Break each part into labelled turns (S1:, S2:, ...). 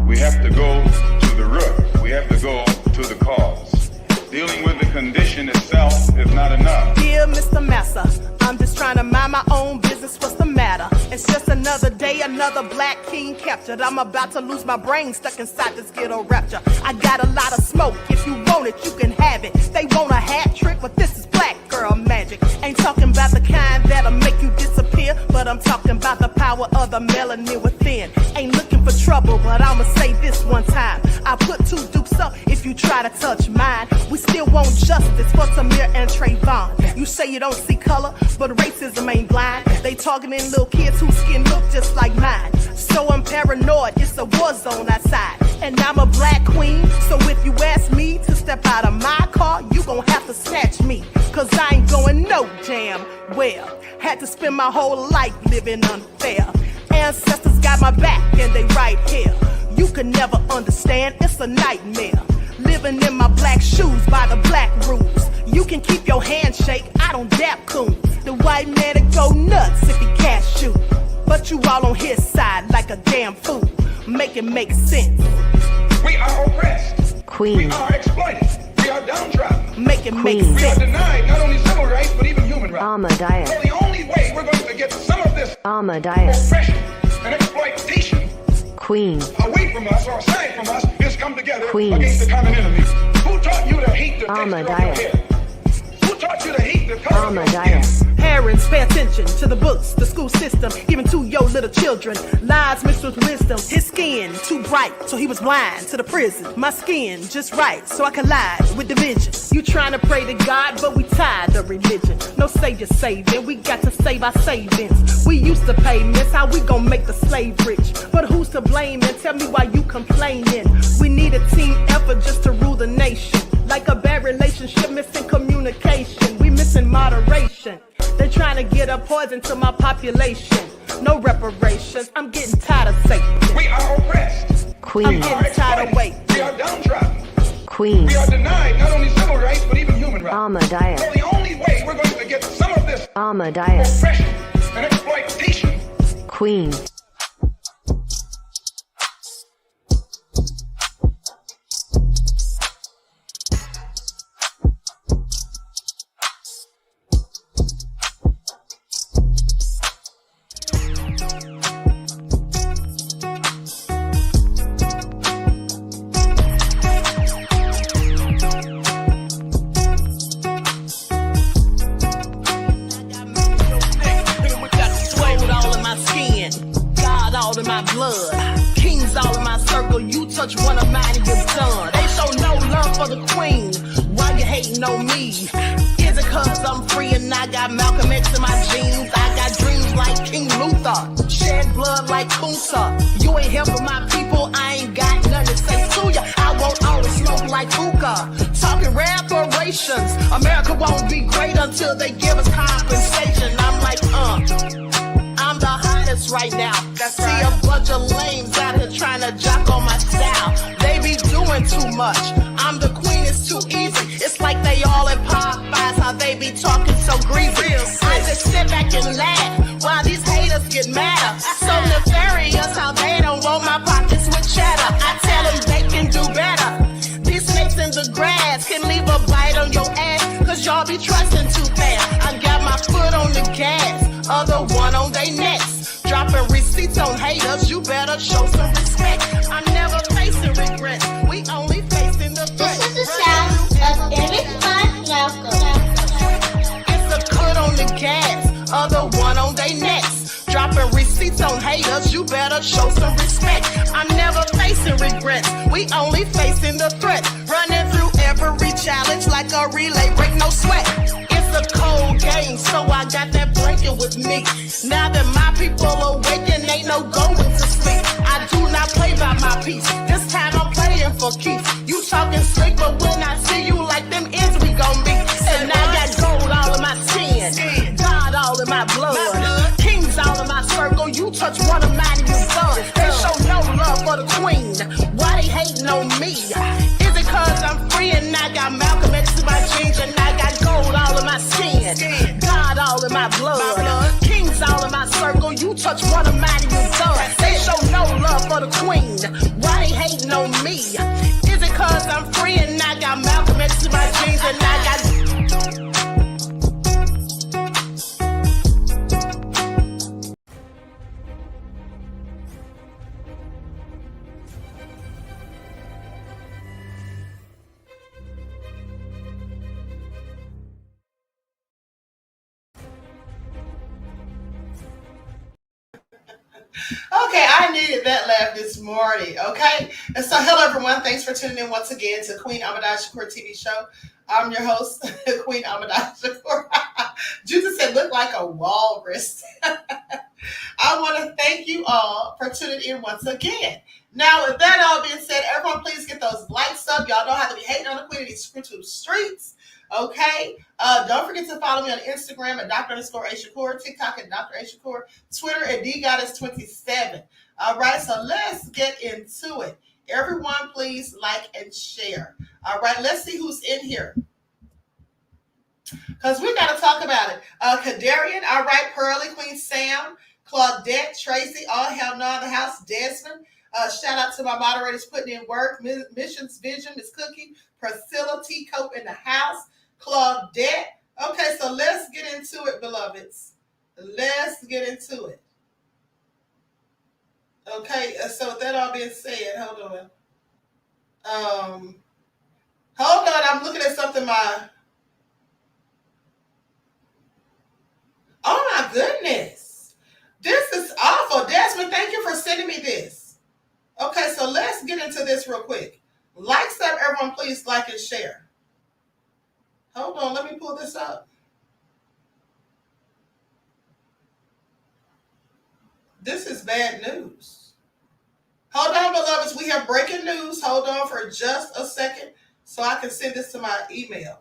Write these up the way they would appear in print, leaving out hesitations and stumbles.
S1: We have to go to the root. We have to go to the cause. Dealing with the condition itself is not enough.
S2: Dear Mr. Massa, I'm just trying to mind my own business. What's the matter? It's just another day, another black king captured. I'm about to lose my brain, stuck inside this ghetto rapture. I got a lot of smoke. If you want it, you can have it. They want a hat trick, but this is black girl magic. Ain't talking about the kind that'll make you disappear, but I'm talking about the power of the melanin within. Ain't looking for trouble, but I'ma say this one time. I put two dukes up if you try to touch mine. We still want justice for Tamir and Trayvon. You say you don't see color, but racism ain't blind. They targeting little kids whose skin look just like mine. So I'm paranoid, it's a war zone outside. And I'm a black queen, so if you ask me to step out of my car, you gon' have to snatch me. Cause I ain't going no damn well. Had to spend my whole life living unfair. Ancestors got my back and they right here. You can never understand, it's a nightmare. Living in my black shoes by the black rules. You can keep your handshake, I don't dap coons. The white man that go nuts if he can't shoot. But you all on his side like a damn fool. Make it make sense.
S1: We are oppressed.
S3: Queen.
S1: We are exploited. We are downtrodden.
S2: Make it make
S1: We are
S2: sense.
S1: denied not only civil rights, but even human rights.
S3: Ahmadiyyah.
S1: So the only way we're going to get some of this
S3: Ahmadiyyah.
S1: oppression and exploitation
S3: Queen.
S1: away from us or aside from us is come together
S3: Queen.
S1: against the common enemy. Who taught you to hate the texture of your
S3: Ahmadiyyah.
S1: hair? Who taught you to hate the color of your skin?
S3: Ahmadiyyah.
S2: Parents, pay attention to the books, the school system, even to your little children. Lies mixed with wisdom. His skin too bright, so he was blind to the prison. My skin just right, so I collide with division. You trying to pray to God, but we tired of religion. No savior saving, we got to save our savings. We used to pay miss, how we gon' make the slave rich? But who's to blame, and tell me why you complaining? We need a team effort just to rule the nation. Like a bad relationship, missing communication. We missing moderation. They trying to get a poison to my population. No reparations. I'm getting tired of Satan.
S1: We are oppressed.
S3: Queen.
S2: I'm getting tired of waiting.
S1: We are downtrodden.
S3: Queen.
S1: We are denied not only civil rights, but even human rights.
S3: Ahmadiyyah.
S1: So the only way we're going to get some of this
S3: Ahmadiyyah.
S1: oppression and exploitation
S3: Queen.
S2: In my blood, kings all in my circle. You touch one of mine and you're done. They show no love for the queen. Why you hating on me? Is it cause I'm free and I got Malcolm X in my jeans? I got dreams like King Luther, shed blood like Kunsa. You ain't helping my people, I ain't got nothing to say to ya. I won't always smoke like hookah. Talking reparations, America won't be great until they give us compensation. I'm like, I'm the hottest right now. See a bunch of lames out here trying to jock on my style. They be doing too much. I'm the queen, it's too easy. It's like they all in Popeyes, how they be talking so greasy. I just sit back and laugh while these haters get madder. So nefarious how they don't want my pockets with cheddar. I tell them they can do better. These snakes in the grass can leave a bite on your ass, cause y'all be trusting too fast. I got my foot on the gas, other one on they necks. Dropping receipts on haters, you better show some respect. I'm never facing regret, we only facing the threat.
S4: This is the sound of Eric Knockoff.
S2: It's a cut on the gas, other one on they necks. Dropping receipts on haters, you better show some respect. I'm never facing regrets, we only facing the threat. Running through every challenge like a relay, break no sweat. It's a cold game, so I got that blanket with me. Now that my people awaken, ain't no going to sleep. I do not play by my piece, this time I'm playing for keeps. You talking slick, but when I see you like them ends, we gon' meet. And I got gold all in my skin, God all in my blood, kings all in my circle. You touch one of mine and you're done. They show no love for the queen. Why they hating on me? Is it cause I'm free and I got Malcolm X in my jeans and I got gold all in my skin, God all in my blood, kings all in my circle. You touch one of mine and you're done. They show no love for the queen. Why they hate know me? Is it cause I'm free and I got Malcolm X in my jeans and I got... Okay, I needed that laugh this morning, okay? And so, hello everyone. Thanks for tuning in once again to Queen Ahmadiyyah Shakur TV show. I'm your host, Queen Ahmadiyyah Shakur. Judah said, look like a walrus. I want to thank you all for tuning in once again. Now, with that all being said, everyone please get those likes up. Y'all don't have to be hating on the queen of these YouTube streets. Okay. Don't forget to follow me on Instagram at Dr_A_Shakur, TikTok at Dr_A_Shakur, Twitter at DGoddess27. All right. So let's get into it. Everyone, please like and share. All right. Let's see who's in here, because we got to talk about it. Kadarian. All right. Pearly, Queen Sam, Claudette, Tracy, all hell no in the house, Desmond. Shout out to my moderators putting in work. Missions Vision, Miss Cookie, Priscilla T. Cope in the house, Claudette. Okay, so let's get into it, beloveds. Let's get into it. Okay, so with that all being said, hold on. I'm looking at something. Oh my goodness. This is awful. Desmond, thank you for sending me this. Okay, so let's get into this real quick. Likes up, everyone, please like and share. Hold on, let me pull this up. This is bad news. Hold on, beloveds, we have breaking news. Hold on for just a second so I can send this to my email.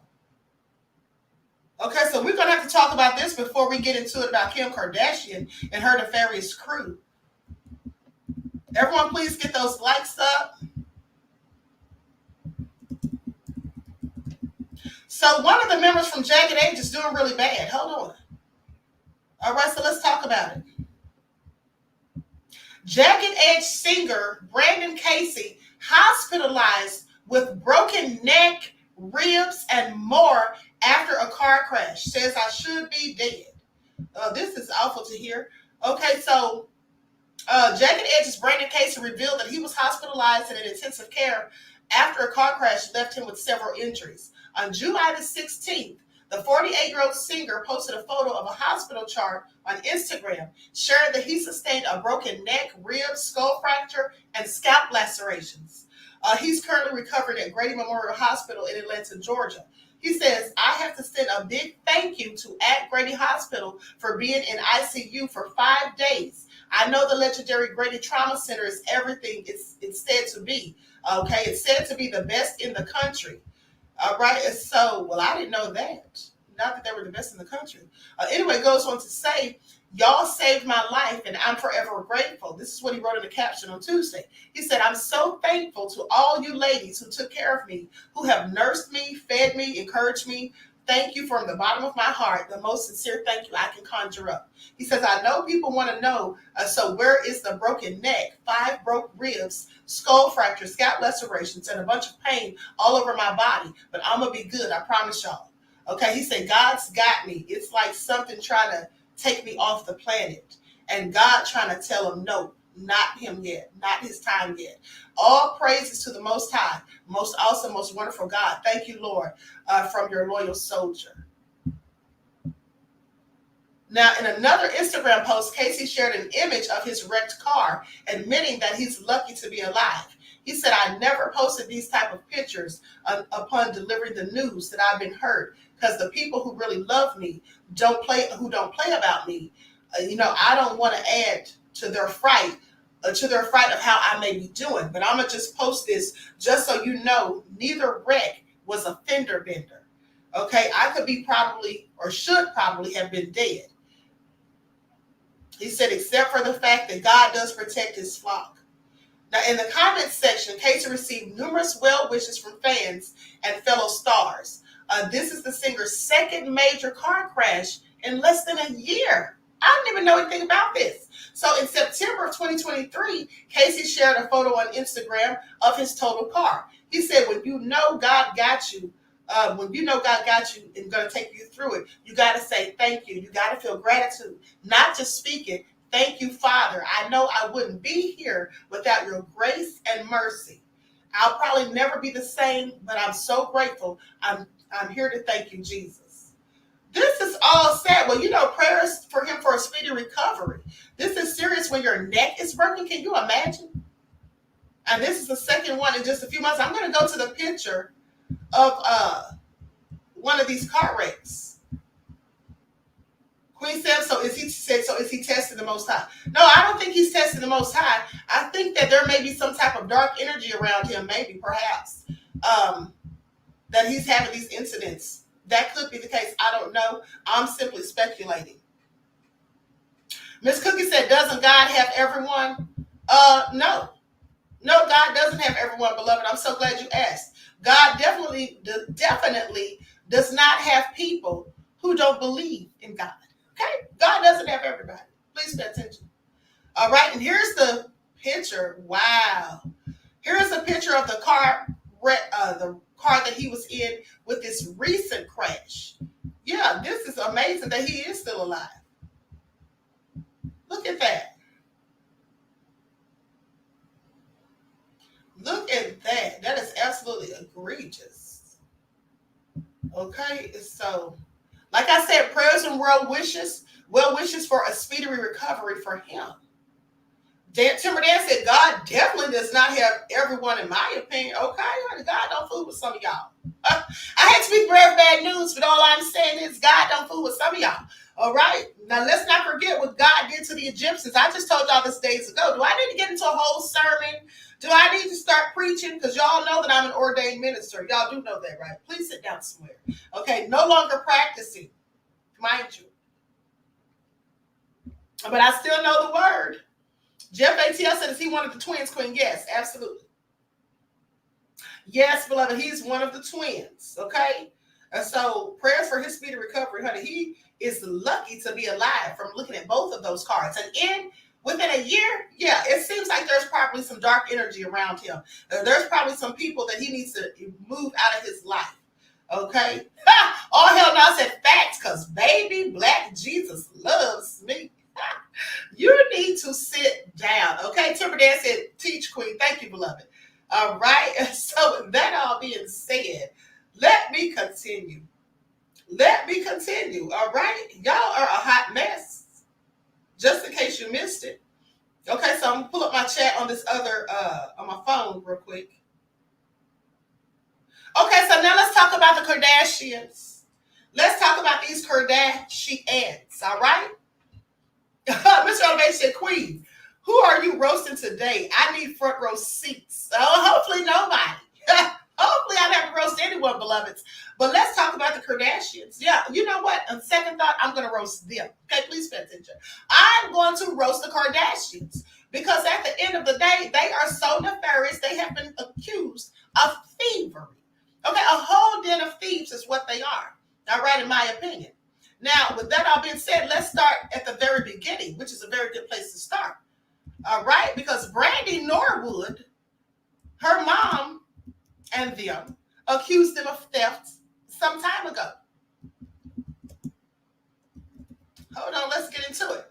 S2: Okay, so we're going to have to talk about this before we get into it about Kim Kardashian and her nefarious crew. Everyone, please get those likes up. So one of the members from Jagged Edge is doing really bad. Hold on. All right, so let's talk about it. Jagged Edge singer Brandon Casey hospitalized with broken neck, ribs, and more after a car crash. Says I should be dead. This is awful to hear. Okay, so Jagged Edge's Brandon Casey revealed that he was hospitalized in an intensive care after a car crash left him with several injuries. On July the 16th, the 48-year-old singer posted a photo of a hospital chart on Instagram, sharing that he sustained a broken neck, rib, skull fracture, and scalp lacerations. He's currently recovering at Grady Memorial Hospital in Atlanta, Georgia. He says, I have to send a big thank you to at Grady Hospital for being in ICU for 5 days. I know the legendary Grady Trauma Center is everything it's said to be. Okay, it's said to be the best in the country. All right, so, well, I didn't know that. Not that they were the best in the country. Anyway, goes on to say, y'all saved my life and I'm forever grateful. This is what he wrote in the caption on Tuesday. He said, I'm so thankful to all you ladies who took care of me, who have nursed me, fed me, encouraged me. Thank you from the bottom of my heart. The most sincere thank you I can conjure up. He says, I know people want to know, so where is the broken neck, 5 broke ribs, skull fractures, scalp lacerations, and a bunch of pain all over my body. But I'm going to be good. I promise y'all. Okay, he said, God's got me. It's like something trying to take me off the planet. And God trying to tell him, no, not him yet, not his time yet. All praises to the Most High, most awesome, most wonderful God. Thank you, Lord, from your loyal soldier. Now, in another Instagram post, Casey shared an image of his wrecked car, admitting that he's lucky to be alive. He said, I never posted these type of pictures upon delivering the news that I've been hurt, because the people who really love me don't play about me. I don't want to add to their fright of how I may be doing. But I'm going to just post this just so you know, neither wreck was a fender bender. Okay, I could be probably or should probably have been dead. He said, except for the fact that God does protect his flock. Now, in the comments section, Casey received numerous well wishes from fans and fellow stars. This is the singer's second major car crash in less than a year. I didn't even know anything about this. So in September of 2023, Casey shared a photo on Instagram of his total car. He said, when you know God got you, and going to take you through it, you got to say thank you. You got to feel gratitude, not just speak it. Thank you, Father. I know I wouldn't be here without your grace and mercy. I'll probably never be the same, but I'm so grateful. I'm here to thank you, Jesus. This is all sad. Well, prayers for him for a speedy recovery. This is serious when your neck is broken. Can you imagine? And this is the second one in just a few months. I'm going to go to the picture of one of these car wrecks. Queen said, so is he testing the Most High? No, I don't think he's testing the Most High. I think that there may be some type of dark energy around him, maybe, perhaps, that he's having these incidents. That could be the case. I don't know. I'm simply speculating. Miss Cookie said, doesn't God have everyone? No. No, God doesn't have everyone, beloved. I'm so glad you asked. God definitely does not have people who don't believe in God. Okay? God doesn't have everybody. Please pay attention. All right, and here's the picture. Wow. Here's a picture of the car that he was in with this recent crash. Yeah, this is amazing that he is still alive. Look at that. Look at that. That is absolutely egregious. Okay, so like I said, prayers and well wishes for a speedy recovery for him. Timber Dan said, God definitely does not have everyone, in my opinion. Okay, honey, God don't fool with some of y'all. I hate to be bad news, but all I'm saying is God don't fool with some of y'all. All right? Now, let's not forget what God did to the Egyptians. I just told y'all this days ago. Do I need to get into a whole sermon? Do I need to start preaching? Because y'all know that I'm an ordained minister. Y'all do know that, right? Please sit down somewhere. Okay, no longer practicing, mind you. But I still know the word. Jeff ATL said, is he one of the twins, Queen? Yes, absolutely. Yes, beloved, he's one of the twins, okay? And so prayers for his speedy recovery, honey. He is lucky to be alive from looking at both of those cards. And within a year, yeah, it seems like there's probably some dark energy around him. There's probably some people that he needs to move out of his life, okay? All hell no, I said facts, because baby, Black Jesus loves me. You need to sit down, okay? Timber Dan said, teach, Queen. Thank you, beloved. All right. So with that all being said, let me continue. All right. Y'all are a hot mess. Just in case you missed it. Okay, so I'm gonna pull up my chat on this other on my phone real quick. Okay, so now let's talk about the Kardashians. Let's talk about these Kardashians, all right? Mr. Elevation said, Queen, who are you roasting today? I need front row seats. Hopefully nobody. Hopefully I never roast anyone, beloveds. But let's talk about the Kardashians. Yeah, you know what? On second thought, I'm going to roast them. Okay, please pay attention. I'm going to roast the Kardashians because at the end of the day, they are so nefarious. They have been accused of thievery. Okay, a whole den of thieves is what they are. All right, in my opinion. Now, with that all being said, let's start at the very beginning, which is a very good place to start. All right, because Brandy Norwood, her mom and them accused them of theft some time ago. Hold on, let's get into it.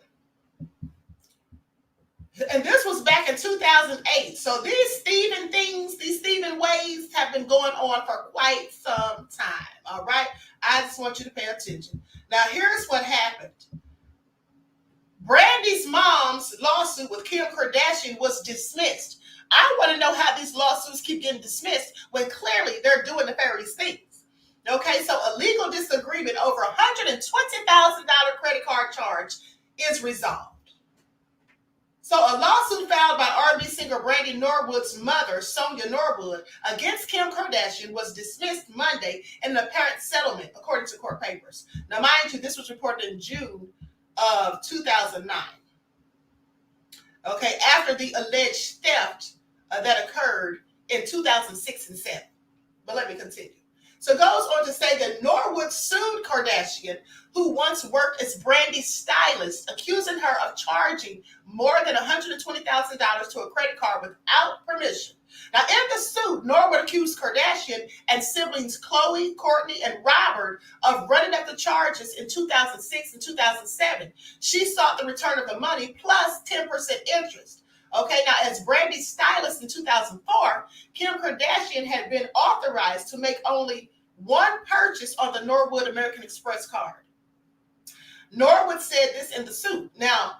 S2: And this was back in 2008. So these thieving ways have been going on for quite some time. All right, I just want you to pay attention. Now, here's what happened. Brandy's mom's lawsuit with Kim Kardashian was dismissed. I want to know how these lawsuits keep getting dismissed when clearly they're doing nefarious things. Okay, so a legal disagreement over $120,000 credit card charge is resolved. So a lawsuit filed by R&B singer Brandy Norwood's mother, Sonia Norwood, against Kim Kardashian was dismissed Monday in an apparent settlement, according to court papers. Now, mind you, this was reported in June of 2009. Okay, after the alleged theft that occurred in 2006 and 2007. But let me continue. So it goes on to say that Norwood sued Kardashian, who once worked as Brandy's stylist, accusing her of charging more than $120,000 to a credit card without permission. Now, in the suit, Norwood accused Kardashian and siblings Khloe, Kourtney, and Robert of running up the charges in 2006 and 2007. She sought the return of the money plus 10% interest. Okay, now as Brandy's stylist in 2004, Kim Kardashian had been authorized to make only one purchase on the Norwood American Express card. Norwood said this in the suit. Now,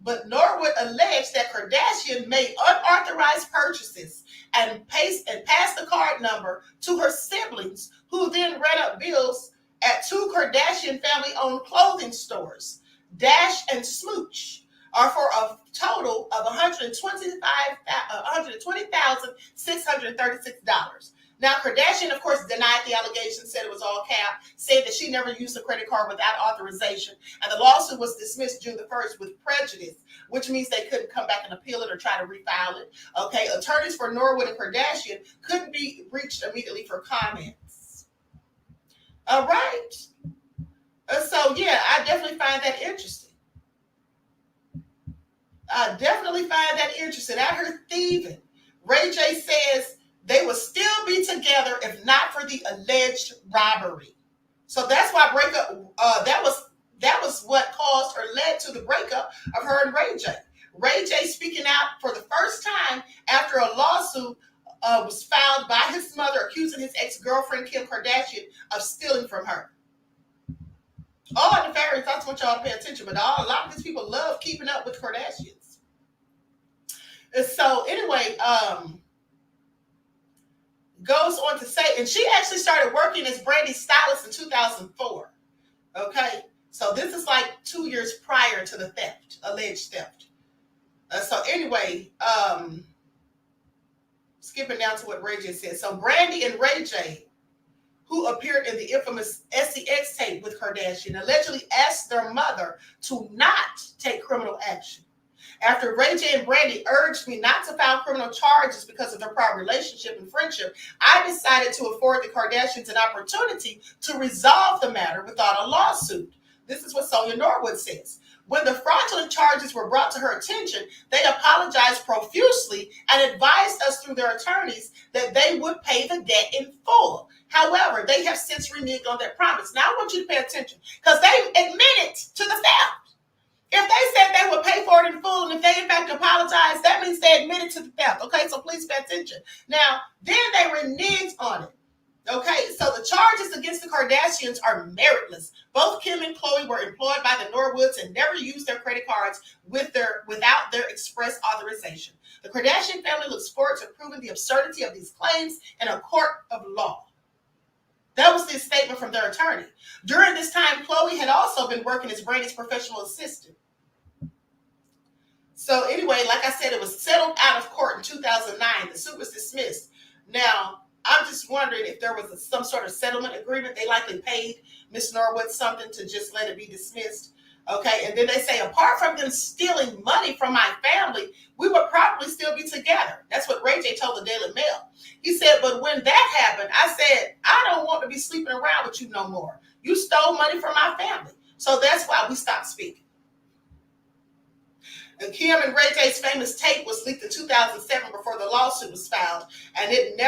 S2: but Norwood alleged that Kardashian made unauthorized purchases and passed the card number to her siblings, who then ran up bills at two Kardashian family-owned clothing stores, Dash and Smooch, are for a total of $120,636. Now, Kardashian, of course, denied the allegations, said it was all cap, said that she never used a credit card without authorization, and the lawsuit was dismissed June the 1st with prejudice, which means they couldn't come back and appeal it or try to refile it. Okay, attorneys for Norwood and Kardashian couldn't be reached immediately for comments. All right. So, yeah, I definitely find that interesting. I definitely find that interesting. Out here thieving. Ray J says they would still be together if not for the alleged robbery. So that's why breakup. That was what caused or led to the breakup of her and Ray J. Ray J speaking out for the first time after a lawsuit was filed by his mother accusing his ex-girlfriend Kim Kardashian of stealing from her. All the nefarious thoughts want y'all to pay attention, but a lot of these people love keeping up with Kardashians. And so anyway, goes on to say, and she actually started working as Brandy's stylist in 2004. Okay, so this is like 2 years prior to the theft, alleged theft. So anyway, skipping down to what Ray J said. So Brandy and Ray J, who appeared in the infamous SEX tape with Kardashian, allegedly asked their mother to not take criminal action. After Ray J and Brandy urged me not to file criminal charges because of their prior relationship and friendship, I decided to afford the Kardashians an opportunity to resolve the matter without a lawsuit. This is what Sonia Norwood says. When the fraudulent charges were brought to her attention, they apologized profusely and advised us through their attorneys that they would pay the debt in full. However, they have since reneged on that promise. Now I want you to pay attention because they admitted to the theft. If they said they would pay for it in full, and if they in fact apologized, that means they admitted to the theft. Okay, so please pay attention. Now, then they reneged on it. Okay, so the charges against the Kardashians are meritless. Both Kim and Khloe were employed by the Norwoods and never used their credit cards without their express authorization. The Kardashian family looks forward to proving the absurdity of these claims in a court of law. That was the statement from their attorney. During this time, Khloe had also been working as Brandy's professional assistant. So anyway, like I said, it was settled out of court in 2009. The suit was dismissed. Now, I'm just wondering if there was some sort of settlement agreement. They likely paid Miss Norwood something to just let it be dismissed. Okay, and then they say, apart from them stealing money from my family, we would probably still be together. That's what Ray J told the Daily Mail. He said, but when that happened, I said, I don't want to be sleeping around with you no more. You stole money from my family. So that's why we stopped speaking. And Kim and Ray J's famous tape was leaked in 2007 before the lawsuit was filed, and it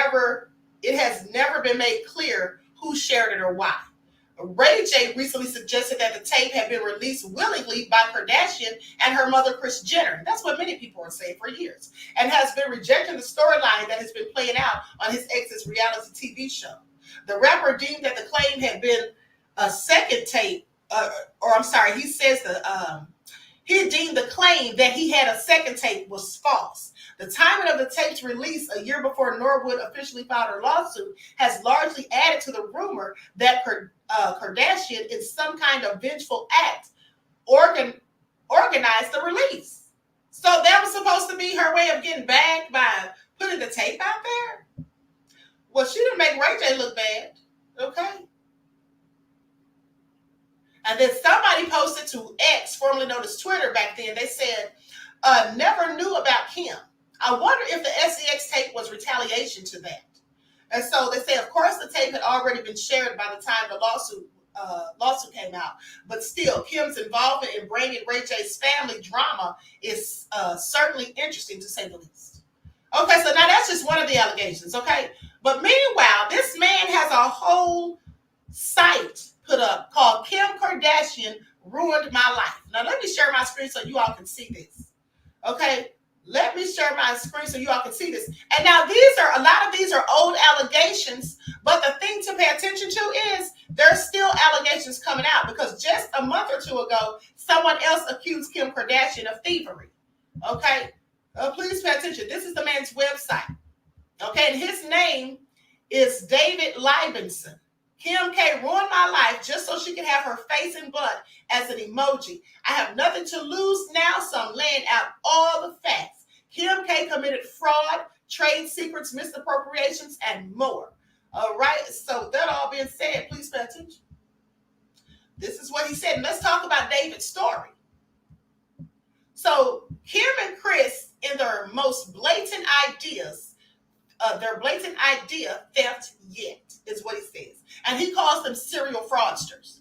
S2: has never been made clear who shared it or why. Ray J recently suggested that the tape had been released willingly by Kardashian and her mother, Kris Jenner. That's what many people are saying for years, and has been rejecting the storyline that has been playing out on his ex's reality TV show. The rapper deemed that the claim had been a second tape, he says he deemed the claim that he had a second tape was false. The timing of the tape's release a year before Norwood officially filed her lawsuit has largely added to the rumor that Kardashian, in some kind of vengeful act, organized the release. So that was supposed to be her way of getting back by putting the tape out there? Well, she didn't make Ray J look bad, okay? And then somebody posted to X, formerly known as Twitter back then, they said, never knew about Kim. I wonder if the SEX tape was retaliation to that. And so they say, of course, the tape had already been shared by the time the lawsuit came out. But still, Kim's involvement in bringing Ray J's family drama is certainly interesting, to say the least. Okay, so now that's just one of the allegations, okay? But meanwhile, this man has a whole site put up called Kim Kardashian Ruined My Life. Now, let me share my screen so you all can see this, okay? Let me share my screen so you all can see this. And now a lot of these are old allegations, but the thing to pay attention to is there's still allegations coming out, because just a month or two ago, someone else accused Kim Kardashian of thievery. Okay? Please pay attention. This is the man's website. Okay? And his name is David Libenson. Kim K ruined my life just so she could have her face in blood as an emoji. I have nothing to lose now, so I'm laying out all the facts. Kim K committed fraud, trade secrets, misappropriations, and more. All right, so that all being said, please pay attention. This is what he said. And let's talk about David's story. So Kim and Chris, in their most blatant ideas, their blatant idea theft yet, is what he says. And he calls them serial fraudsters.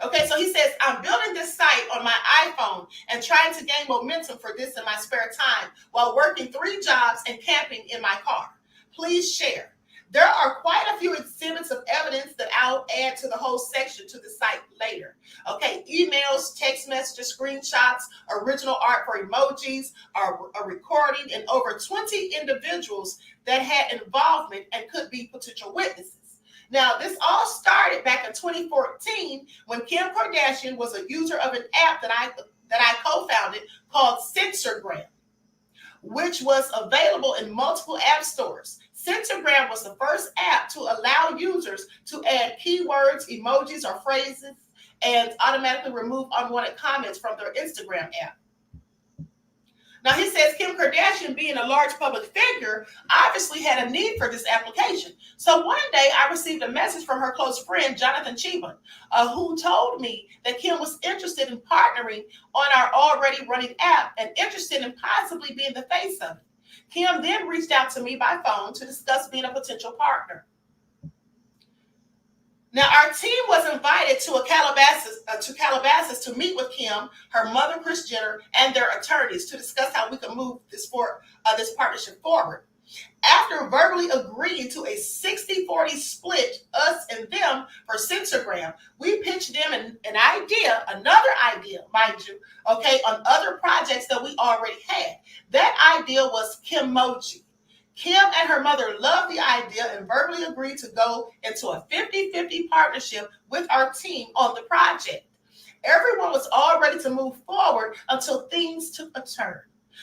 S2: Okay, so he says, I'm building this site on my iPhone and trying to gain momentum for this in my spare time while working 3 jobs and camping in my car. Please share. There are quite a few exhibits of evidence that I'll add to the whole section to the site later. Okay, emails, text messages, screenshots, original art for emojis, a recording, and over 20 individuals that had involvement and could be potential witnesses. Now, this all started back in 2014 when Kim Kardashian was a user of an app that I co-founded called Censorgram, which was available in multiple app stores. Censorgram was the first app to allow users to add keywords, emojis, or phrases and automatically remove unwanted comments from their Instagram app. Now, he says Kim Kardashian, being a large public figure, obviously had a need for this application. So one day I received a message from her close friend, Jonathan Cheban, who told me that Kim was interested in partnering on our already running app and interested in possibly being the face of it. Kim then reached out to me by phone to discuss being a potential partner. Now, our team was invited to Calabasas to meet with Kim, her mother, Kris Jenner, and their attorneys to discuss how we can move this partnership forward. After verbally agreeing to a 60-40 split, us and them, for Censorgram, we pitched them another idea, mind you, okay, on other projects that we already had. That idea was Kimoji. Kim and her mother loved the idea and verbally agreed to go into a 50-50 partnership with our team on the project. Everyone was all ready to move forward until things took a turn.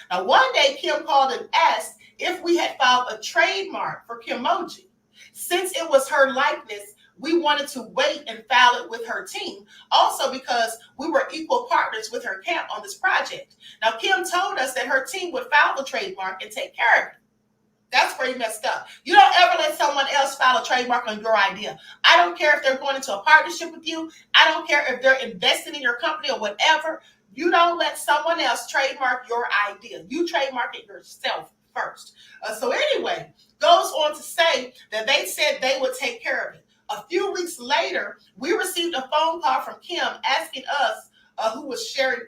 S2: Now, one day, Kim called and asked if we had filed a trademark for Kimoji. Since it was her likeness, we wanted to wait and file it with her team, also because we were equal partners with her camp on this project. Now, Kim told us that her team would file the trademark and take care of it. That's where you messed up. You don't ever let someone else file a trademark on your idea. I don't care if they're going into a partnership with you. I don't care if they're investing in your company or whatever. You don't let someone else trademark your idea. You trademark it yourself first. So anyway, goes on to say that they said they would take care of it. A few weeks later, we received a phone call from Kim asking us who was sharing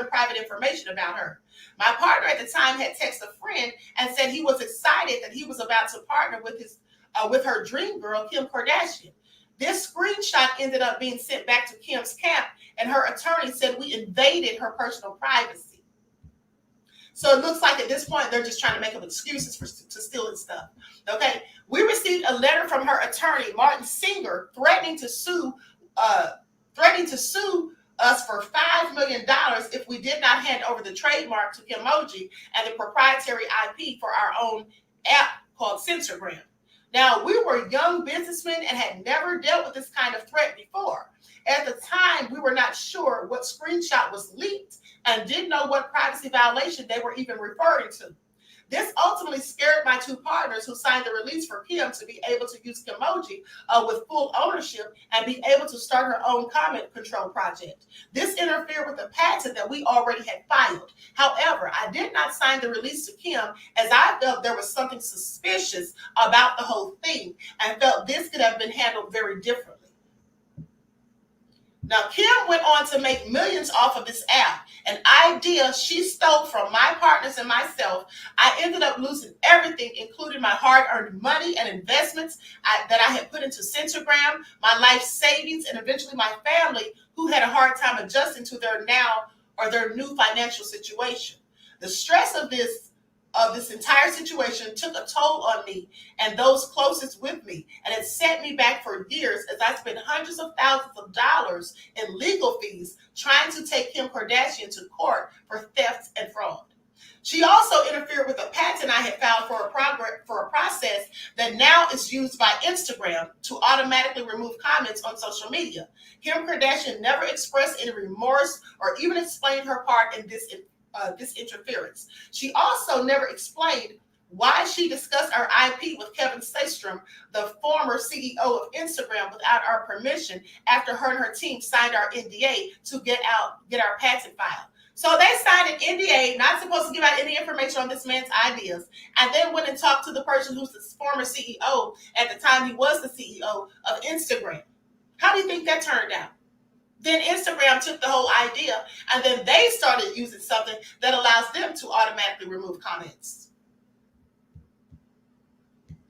S2: private information about her. My partner at the time had texted a friend and said he was excited that he was about to partner with her dream girl, Kim Kardashian. This screenshot ended up being sent back to Kim's camp, and her attorney said we invaded her personal privacy. So it looks like at this point they're just trying to make up excuses to stealing stuff. Okay, we received a letter from her attorney, Martin Singer, threatening to sue us for $5 million if we did not hand over the trademark to Kimoji and the proprietary IP for our own app called Censorgram. Now, we were young businessmen and had never dealt with this kind of threat before. At the time, we were not sure what screenshot was leaked and didn't know what privacy violation they were even referring to.
S5: This ultimately scared my two partners who signed the release for Kim to be able to use Kimoji with full ownership and be able to start her own comment control project. This interfered with the patent that we already had filed. However, I did not sign the release to Kim as I felt there was something suspicious about the whole thing and felt this could have been handled very differently. Now, Kim went on to make millions off of this app, an idea she stole from my partners and myself. I ended up losing everything, including my hard-earned money and investments that I had put into Centrogram, my life savings, and eventually my family, who had a hard time adjusting to their new financial situation. The stress of this entire situation took a toll on me and those closest with me, and it set me back for years as I spent hundreds of thousands of dollars in legal fees trying to take Kim Kardashian to court for theft and fraud. She also interfered with a patent I had filed for a process that now is used by Instagram to automatically remove comments on social media. Kim Kardashian never expressed any remorse or even explained her part in this interference. She also never explained why she discussed our IP with Kevin Systrom, the former CEO of Instagram, without our permission after her and her team signed our NDA to get our patent file. So they signed an NDA, not supposed to give out any information on this man's ideas, and then went and talked to the person who's the former CEO at the time he was the CEO of Instagram. How do you think that turned out? Then Instagram took the whole idea, and then they started using something that allows them to automatically remove comments.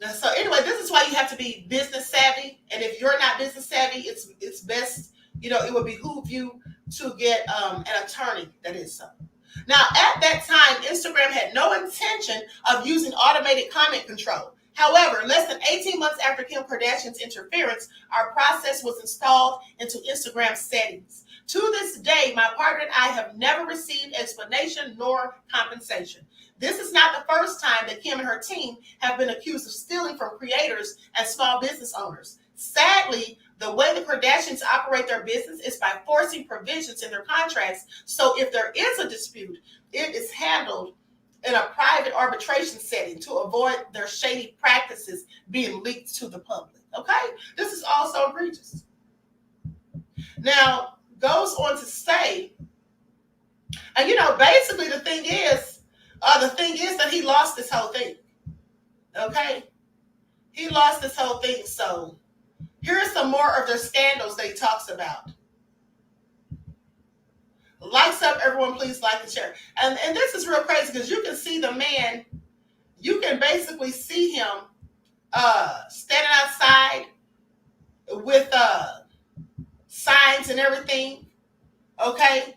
S5: So anyway, this is why you have to be business savvy. And if you're not business savvy, it's best, it would behoove you to get an attorney that is so. Now, at that time, Instagram had no intention of using automated comment control. However, less than 18 months after Kim Kardashian's interference, our process was installed into Instagram settings. To this day, my partner and I have never received explanation nor compensation. This is not the first time that Kim and her team have been accused of stealing from creators and small business owners. Sadly, the way the Kardashians operate their business is by forcing provisions in their contracts. So if there is a dispute, it is handled in a private arbitration setting to avoid their shady practices being leaked to the public. Okay? This is also egregious. Now, goes on to say, and basically the thing is that he lost this whole thing. Okay? He lost this whole thing. So here's some more of their scandals that he talks about. Likes up, everyone, please like and share. And this is real crazy because you can see the man, you can basically see him standing outside with signs and everything, okay?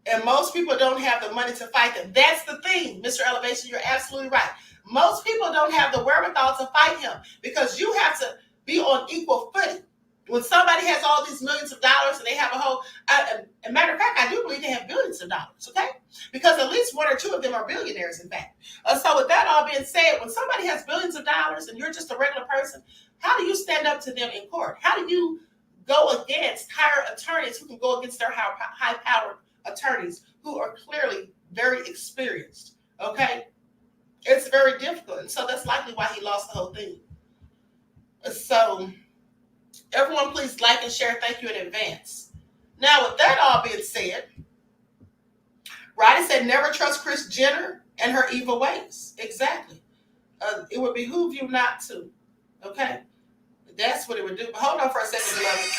S5: And most people don't have the money to fight them. That's the thing, Mr. Elevation, you're absolutely right. Most people don't have the wherewithal to fight him because you have to be on equal footing. When somebody has all these millions of dollars and they have a whole, a matter of fact, I do believe they have billions of dollars, okay? Because at least one or two of them are billionaires, in fact. So with that all being said, when somebody has billions of dollars and you're just a regular person, how do you stand up to them in court? How do you go against higher attorneys who can go against their high-powered attorneys who are clearly very experienced, okay? It's very difficult. And so that's likely why he lost the whole thing. So everyone, please like and share. Thank you in advance. Now, with that all being said, Roddy said, never trust Kris Jenner and her evil ways. Exactly. It would behoove you not to. Okay? That's what it would do. But hold on for a second, beloved.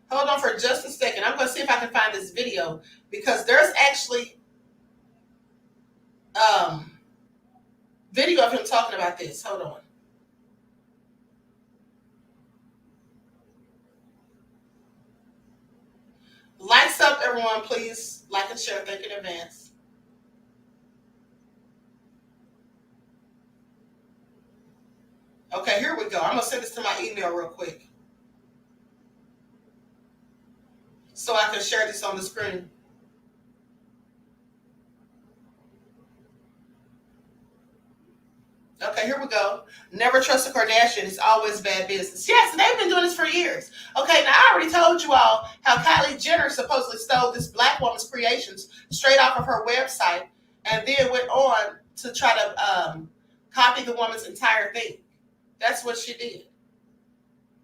S5: Hold on for just a second. I'm going to see if I can find this video because there's actually video of him talking about this. Hold on. Likes up, everyone, please. Like and share. Thank you in advance. Okay, here we go. I'm going to send this to my email real quick so I can share this on the screen. Okay, here we go. Never trust a Kardashian. It's always bad business. Yes, they've been doing this for years. Okay, now I already told you all how Kylie Jenner supposedly stole this black woman's creations straight off of her website and then went on to try to copy the woman's entire thing. That's what she did.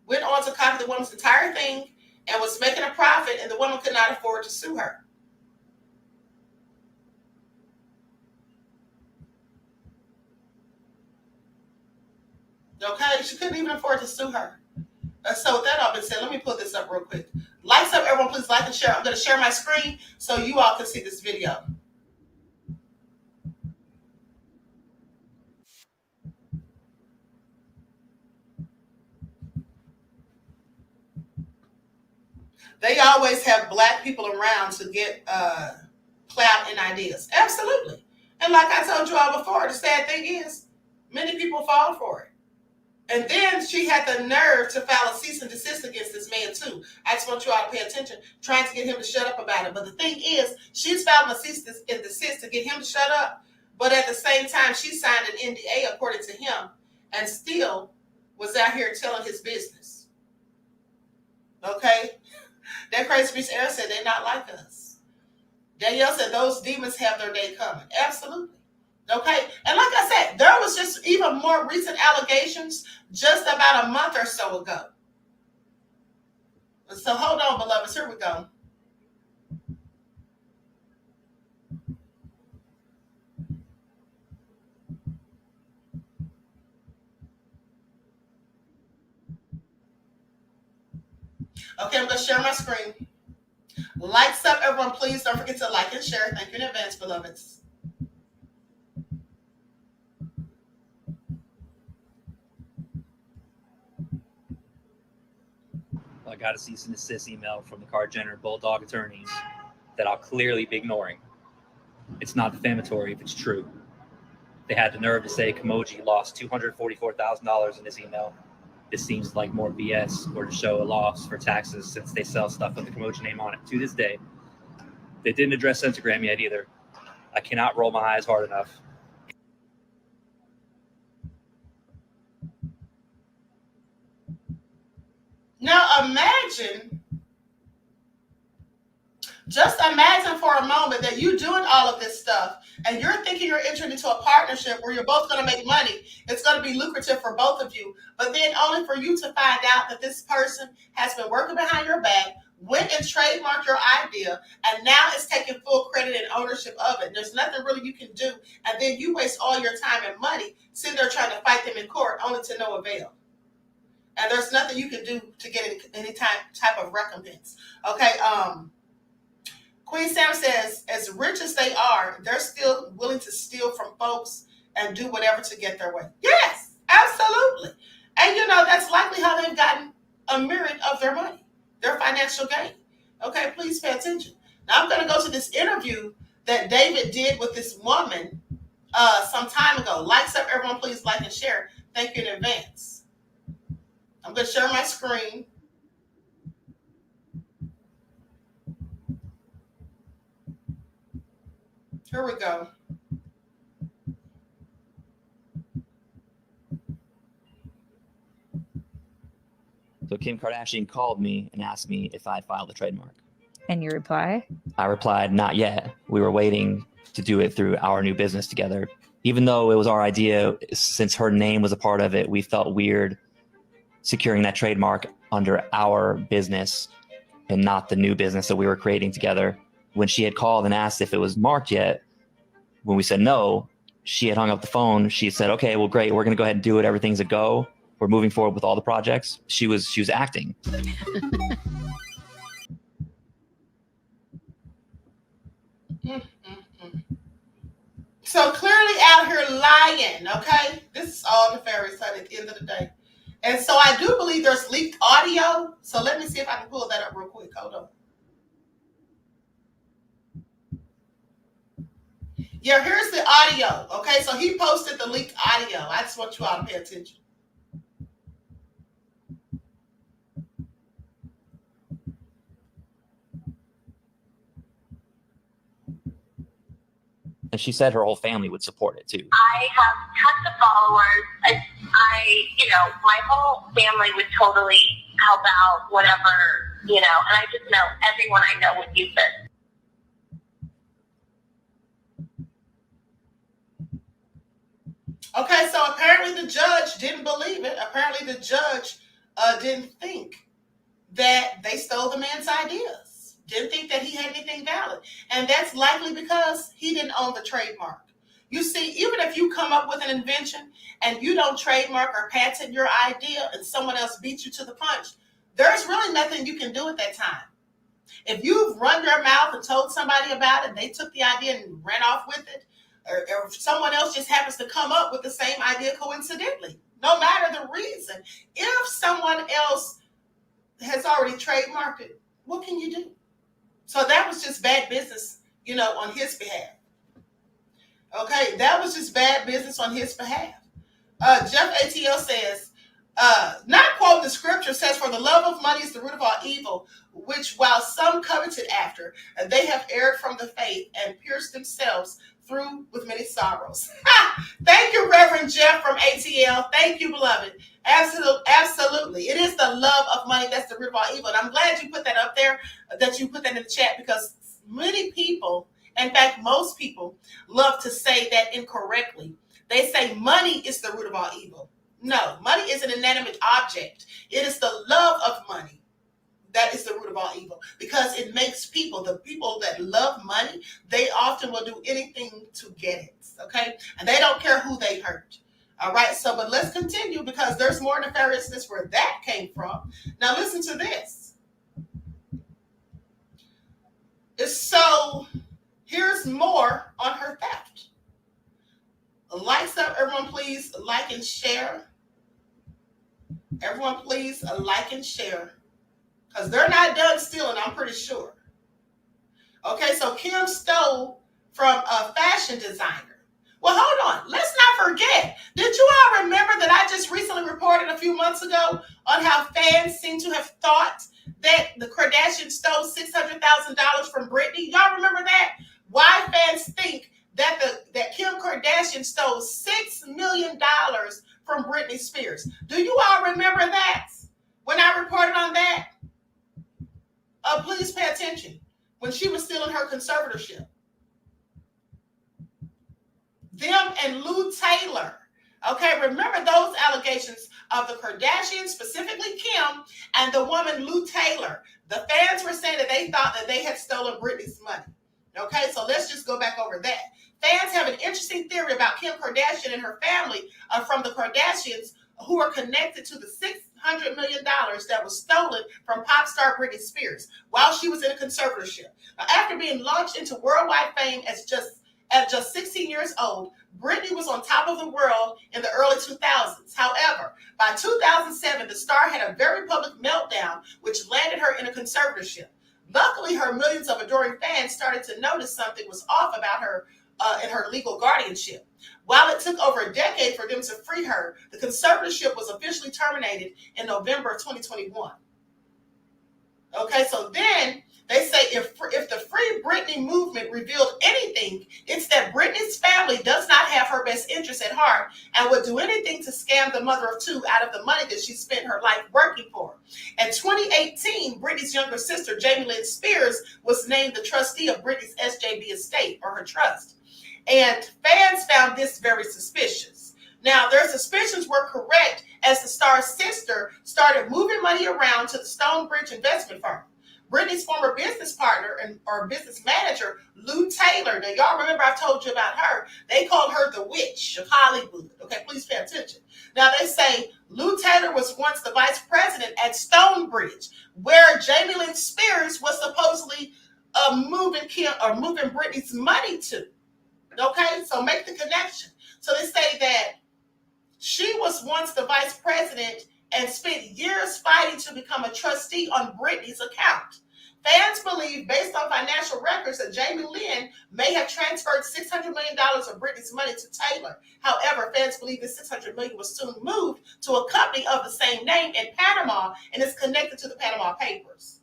S5: Went on to copy the woman's entire thing and was making a profit, and the woman could not afford to sue her. Okay, she couldn't even afford to sue her. So with that all been said, let me pull this up real quick. Lights up, everyone, please like and share. I'm going to share my screen so you all can see this video. They always have black people around to get clout and ideas. Absolutely. And like I told you all before, the sad thing is many people fall for it. And then she had the nerve to file a cease and desist against this man too. I just want you all to pay attention, trying to get him to shut up about it. But the thing is, she's filing a cease and desist to get him to shut up. But at the same time, she signed an NDA according to him and still was out here telling his business. Okay? That crazy piece of air said they're not like us. Danielle said those demons have their day coming. Absolutely. Okay, and like I said, there was just even more recent allegations just about a month or so ago. So hold on, beloveds, here we go. Okay, I'm going to share my screen. Lights up, everyone, please don't forget to like and share. Thank you in advance, beloveds.
S6: I got a cease and desist email from the Kylie Jenner Bulldog attorneys that I'll clearly be ignoring. It's not defamatory if it's true. They had the nerve to say Kimoji lost $244,000 in his email. This seems like more BS or to show a loss for taxes since they sell stuff with the Kimoji name on it. To this day, they didn't address Centigram yet either. I cannot roll my eyes hard enough.
S5: Now imagine, just imagine for a moment that you're doing all of this stuff and you're thinking you're entering into a partnership where you're both going to make money. It's going to be lucrative for both of you, but then only for you to find out that this person has been working behind your back, went and trademarked your idea, and now is taking full credit and ownership of it. There's nothing really you can do, and then you waste all your time and money sitting there trying to fight them in court only to no avail. And there's nothing you can do to get any type of recompense. Okay, Queen Sam says, as rich as they are, they're still willing to steal from folks and do whatever to get their way. Yes, absolutely. And you know, that's likely how they've gotten a myriad of their money, their financial gain. Okay, please pay attention. Now I'm going to go to this interview that David did with this woman some time ago. Lights up, everyone, please like and share. Thank you in advance. I'm going to share my screen. Here we go.
S6: So Kim Kardashian called me and asked me if I filed the trademark.
S7: And your reply?
S6: I replied, not yet. We were waiting to do it through our new business together. Even though it was our idea, since her name was a part of it, we felt weird securing that trademark under our business and not the new business that we were creating together. When she had called and asked if it was marked yet, when we said no, she had hung up the phone. She said, okay, well, great. We're going to go ahead and do it. Everything's a go. We're moving forward with all the projects. She was acting.
S5: So clearly out here lying, okay? This is all nefarious at the end of the day. And so I do believe there's leaked audio. So let me see if I can pull that up real quick. Hold on. Yeah, here's the audio. Okay, so he posted the leaked audio. I just want you all to pay attention.
S6: And she said her whole family would support it too.
S4: I have tons of followers. My whole family would totally help out, whatever, and I just know everyone I know would use it.
S5: Okay, so apparently the judge didn't believe it. Apparently the judge didn't think that they stole the man's ideas. Didn't think that he had anything valid. And that's likely because he didn't own the trademark. You see, even if you come up with an invention and you don't trademark or patent your idea and someone else beats you to the punch, there's really nothing you can do at that time. If you've run your mouth and told somebody about it, they took the idea and ran off with it, or if someone else just happens to come up with the same idea coincidentally, no matter the reason, if someone else has already trademarked it, what can you do? So that was just bad business, on his behalf. Okay, that was just bad business on his behalf. Jeff ATL says, not quote the scripture says, for the love of money is the root of all evil, which while some coveted after, they have erred from the faith and pierced themselves through with many sorrows. Thank you, Reverend Jeff from ATL. Thank you, beloved. Absolutely. It is the love of money that's the root of all evil. And I'm glad you put that up there, that you put that in the chat, because many people, in fact, most people, love to say that incorrectly. They say money is the root of all evil. No, money is an inanimate object. It is the love of money that is the root of all evil, because it makes people, the people that love money, they often will do anything to get it, okay? And they don't care who they hurt. All right, so but let's continue, because there's more nefariousness where that came from. Now listen to this. So here's more on her theft. Likes up, everyone please like and share. Everyone please like and share, because they're not done stealing, I'm pretty sure. Okay, so Kim stole from a fashion designer. Well, hold on. Let's not forget. Did you all remember that I just recently reported a few months ago on how fans seem to have thought that the Kardashians stole $600,000 from Britney? Y'all remember that? Why fans think that that Kim Kardashian stole $6 million from Britney Spears? Do you all remember that? When I reported on that? Please pay attention. When she was still in her conservatorship. Them and Lou Taylor. Okay, remember those allegations of the Kardashians, specifically Kim, and the woman Lou Taylor. The fans were saying that they thought that they had stolen Britney's money. Okay, so let's just go back over that. Fans have an interesting theory about Kim Kardashian and her family from the Kardashians, who are connected to the $600 million that was stolen from pop star Britney Spears while she was in a conservatorship. Now, after being launched into worldwide fame at just 16 years old, Britney was on top of the world in the early 2000s. However, by 2007, the star had a very public meltdown, which landed her in a conservatorship. Luckily, her millions of adoring fans started to notice something was off about her in her legal guardianship. While it took over a decade for them to free her, the conservatorship was officially terminated in November of 2021. Okay, so then they say if the Free Britney movement revealed anything, it's that Britney's family does not have her best interests at heart and would do anything to scam the mother of two out of the money that she spent her life working for. In 2018, Britney's younger sister, Jamie Lynn Spears, was named the trustee of Britney's SJB estate, or her trust. And fans found this very suspicious. Now, their suspicions were correct as the star's sister started moving money around to the Stonebridge investment firm. Britney's former business partner or business manager, Lou Taylor. Now, y'all remember I told you about her. They called her the witch of Hollywood. Okay, please pay attention. Now, they say Lou Taylor was once the vice president at Stonebridge, where Jamie Lynn Spears was supposedly moving Britney's money to. Okay, so make the connection. So they say that she was once the vice president and spent years fighting to become a trustee on Britney's account. Fans believe, based on financial records, that Jamie Lynn may have transferred $600 million of Britney's money to Taylor. However, fans believe the $600 million was soon moved to a company of the same name in Panama and is connected to the Panama Papers.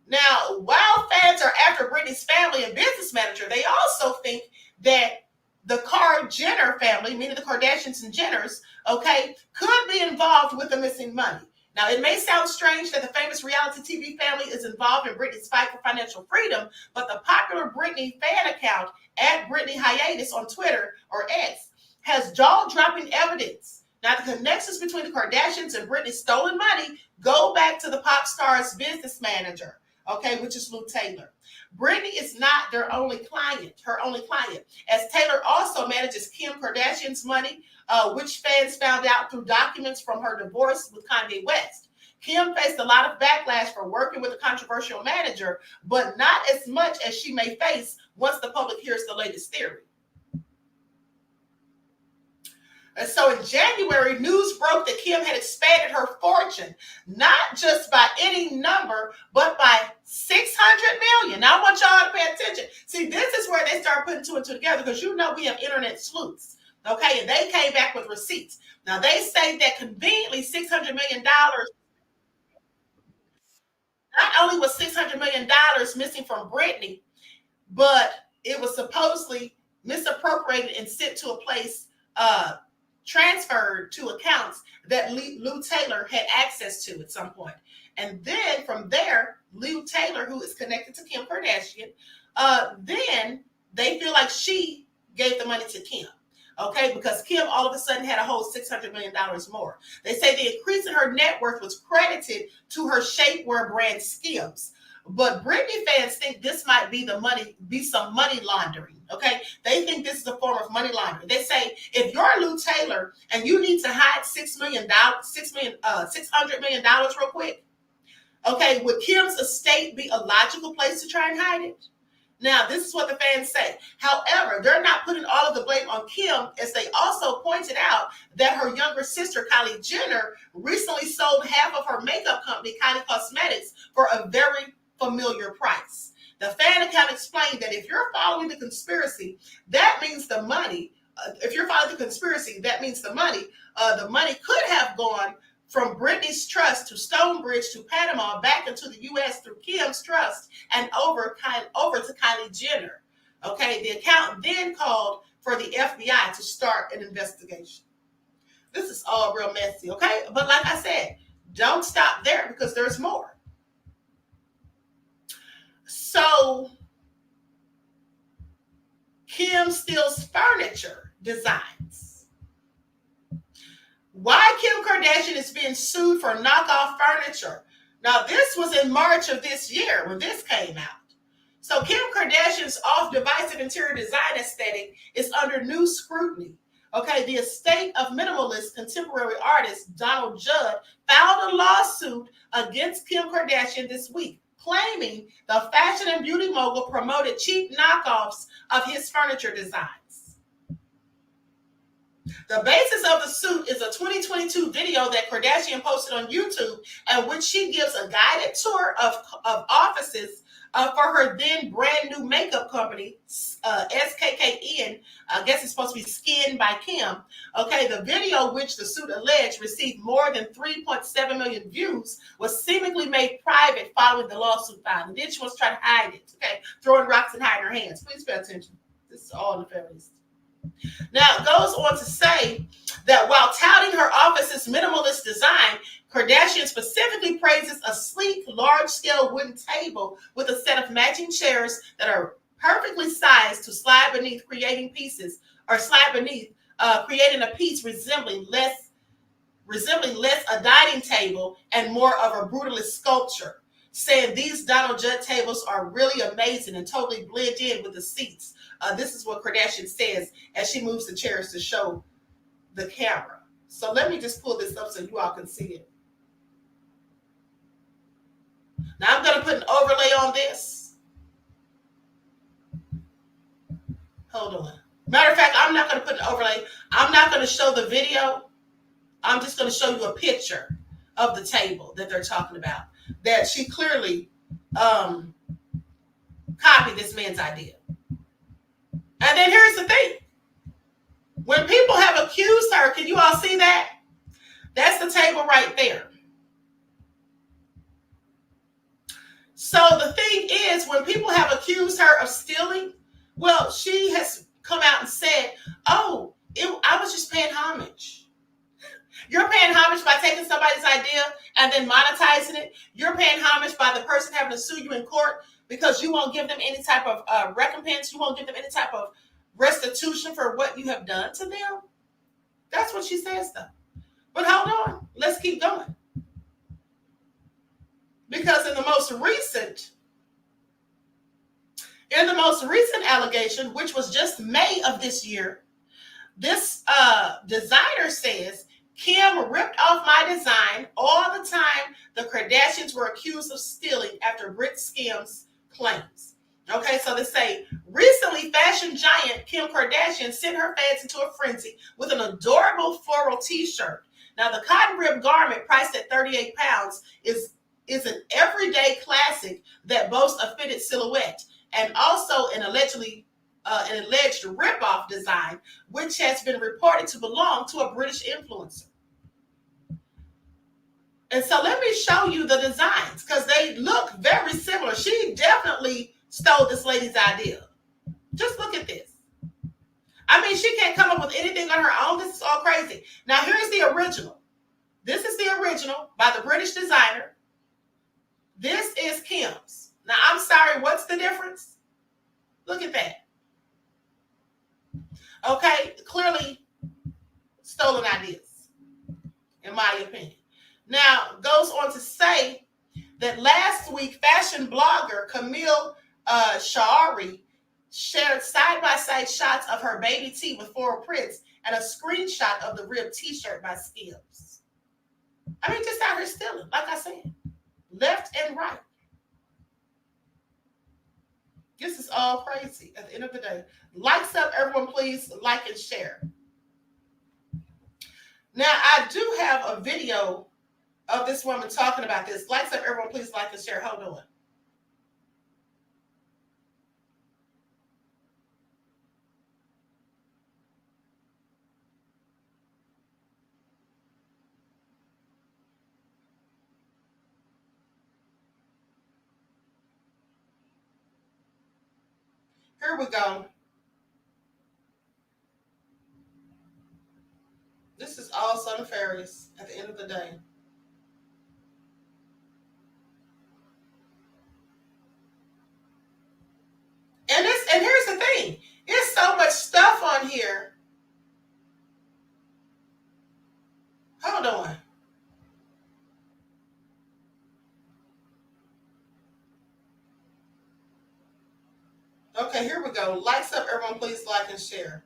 S5: Now, while fans are after Britney's family and business manager, they also think that the Jenner family, meaning the Kardashians and Jenners, okay, could be involved with the missing money. Now, it may sound strange that the famous reality TV family is involved in Britney's fight for financial freedom, but the popular Britney fan account, @BritneyHiatus on Twitter, or X, has jaw-dropping evidence. Now, the connections between the Kardashians and Britney's stolen money go back to the pop star's business manager, okay, which is Lou Taylor. Britney is not her only client, as Taylor also manages Kim Kardashian's money, which fans found out through documents from her divorce with Kanye West. Kim faced a lot of backlash for working with a controversial manager, but not as much as she may face once the public hears the latest theory. And so in January, news broke that Kim had expanded her fortune, not just by any number, but by 600 million. Now I want y'all to pay attention. See, this is where they start putting two and two together, because you know we have internet sleuths, okay? And they came back with receipts. Now they say that conveniently $600 million, not only was $600 million missing from Britney, but it was supposedly misappropriated and sent to a place, transferred to accounts that Lou Taylor had access to at some point. And then from there, Lou Taylor, who is connected to Kim Kardashian, then they feel like she gave the money to Kim, okay? Because Kim all of a sudden had a whole $600 million more. They say the increase in her net worth was credited to her shapewear brand Skims. But Britney fans think this might be some money laundering, okay? They think this is a form of money laundering. They say, if you're Lou Taylor and you need to hide $600 million real quick, okay, would Kim's estate be a logical place to try and hide it? Now, this is what the fans say. However, they're not putting all of the blame on Kim, as they also pointed out that her younger sister, Kylie Jenner, recently sold half of her makeup company, Kylie Cosmetics, for a very familiar price. The fan account explained that if you're following the conspiracy, that means the money. The money could have gone from Britney's trust to Stonebridge to Panama back into the U.S. through Kim's trust and over to Kylie Jenner. Okay, the account then called for the FBI to start an investigation. This is all real messy, okay? But like I said, don't stop there, because there's more. So, Kim steals furniture designs. Why Kim Kardashian is being sued for knockoff furniture? Now, this was in March of this year when this came out. So, Kim Kardashian's off-divisive interior design aesthetic is under new scrutiny. Okay, the estate of minimalist contemporary artist Donald Judd filed a lawsuit against Kim Kardashian this week, claiming the fashion and beauty mogul promoted cheap knockoffs of his furniture designs. The basis of the suit is a 2022 video that Kardashian posted on YouTube, in which she gives a guided tour of offices for her then brand new makeup company, SKKN. I guess it's supposed to be Skin by Kim. Okay, the video, which the suit alleged received more than 3.7 million views, was seemingly made private following the lawsuit filing. And then she wants to try to hide it. Okay, throwing rocks and hiding her hands. Please pay attention. This is all nefarious. Now, it goes on to say that while touting her office's minimalist design, Kardashian specifically praises a sleek, large-scale wooden table with a set of matching chairs that are perfectly sized to slide beneath, creating a piece resembling less a dining table and more of a brutalist sculpture, saying these Donald Judd tables are really amazing and totally blend in with the seats. This is what Kardashian says as she moves the chairs to show the camera. So let me just pull this up so you all can see it. Now I'm going to put an overlay on this. Hold on. Matter of fact, I'm not going to put an overlay. I'm not going to show the video. I'm just going to show you a picture of the table that they're talking about, that she clearly copied this man's idea. And then here's the thing. When people have accused her, can you all see that? That's the table right there. So the thing is, when people have accused her of stealing, well, she has come out and said, oh, I was just paying homage. You're paying homage by taking somebody's idea and then monetizing it. You're paying homage by the person having to sue you in court because you won't give them any type of recompense. You won't give them any type of restitution for what you have done to them. That's what she says, though. But hold on. Let's keep going. Because in the most recent allegation, which was just May of this year, this designer says, Kim ripped off my design all the time the Kardashians were accused of stealing after Brit Skims claims. Okay, so they say, recently fashion giant Kim Kardashian sent her fans into a frenzy with an adorable floral t-shirt. Now, the cotton rib garment, priced at 38 pounds, is an everyday classic that boasts a fitted silhouette, and also an alleged rip-off design, which has been reported to belong to a British influencer. And so let me show you the designs, because they look very similar. She definitely stole this lady's idea. Just look at this. I mean, she can't come up with anything on her own. This is all crazy. Now, here's the original. This is the original by the British designer. This is Kim's. Now, I'm sorry, what's the difference? Look at that. Okay, clearly stolen ideas, in my opinion. Now, goes on to say that last week, fashion blogger Camille Shakur shared side-by-side shots of her baby tee with floral prints and a screenshot of the ribbed t-shirt by Skims. I mean, just out here stealing, like I said, left and right. This is all crazy at the end of the day. Likes up, everyone, please like and share. Now, I do have a video of this woman talking about this. Likes up, everyone, please like and share. Hold on. Here we go. This is all so nefarious at the end of the day. And here's the thing. There's so much stuff on here. Hold on. Okay, here we go. Likes up, everyone, please like and share.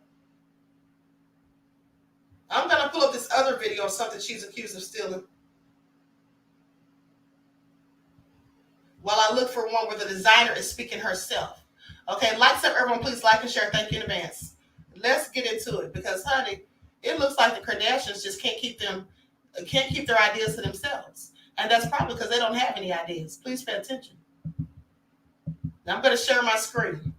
S5: I'm going to pull up this other video of something she's accused of stealing, while I look for one where the designer is speaking herself. Okay, likes up, everyone, please like and share. Thank you in advance. Let's get into it, because, honey, it looks like the Kardashians just can't keep their ideas to themselves. And that's probably because they don't have any ideas. Please pay attention. Now I'm going to share my screen.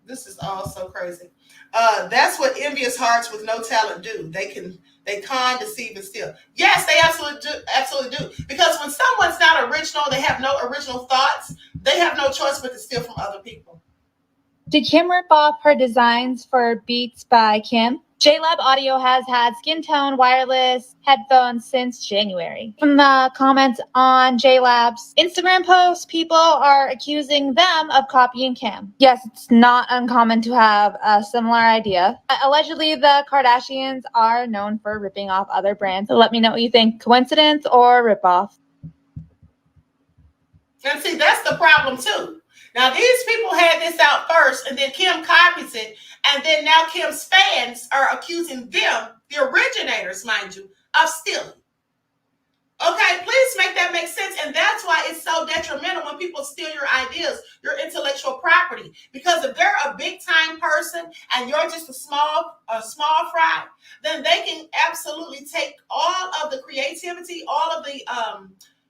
S5: This is all so crazy. That's what envious hearts with no talent do. They con, deceive, and steal. Yes, they absolutely do. Because when someone's not original, they have no original thoughts, they have no choice but to steal from other people.
S7: Did Kim rip off her designs for Beats by Kim? JLab Audio has had skin tone wireless headphones since January. From the comments on JLab's Instagram post, people are accusing them of copying Kim. Yes, it's not uncommon to have a similar idea. Allegedly, the Kardashians are known for ripping off other brands. So let me know what you think. Coincidence or ripoff?
S5: And see, that's the problem too. Now, these people had this out first, and then Kim copies it, and then now Kim's fans are accusing them, the originators, mind you, of stealing. Okay, please make that make sense, and that's why it's so detrimental when people steal your ideas, your intellectual property. Because if they're a big-time person and you're just a small fry, then they can absolutely take all of the creativity, all of the,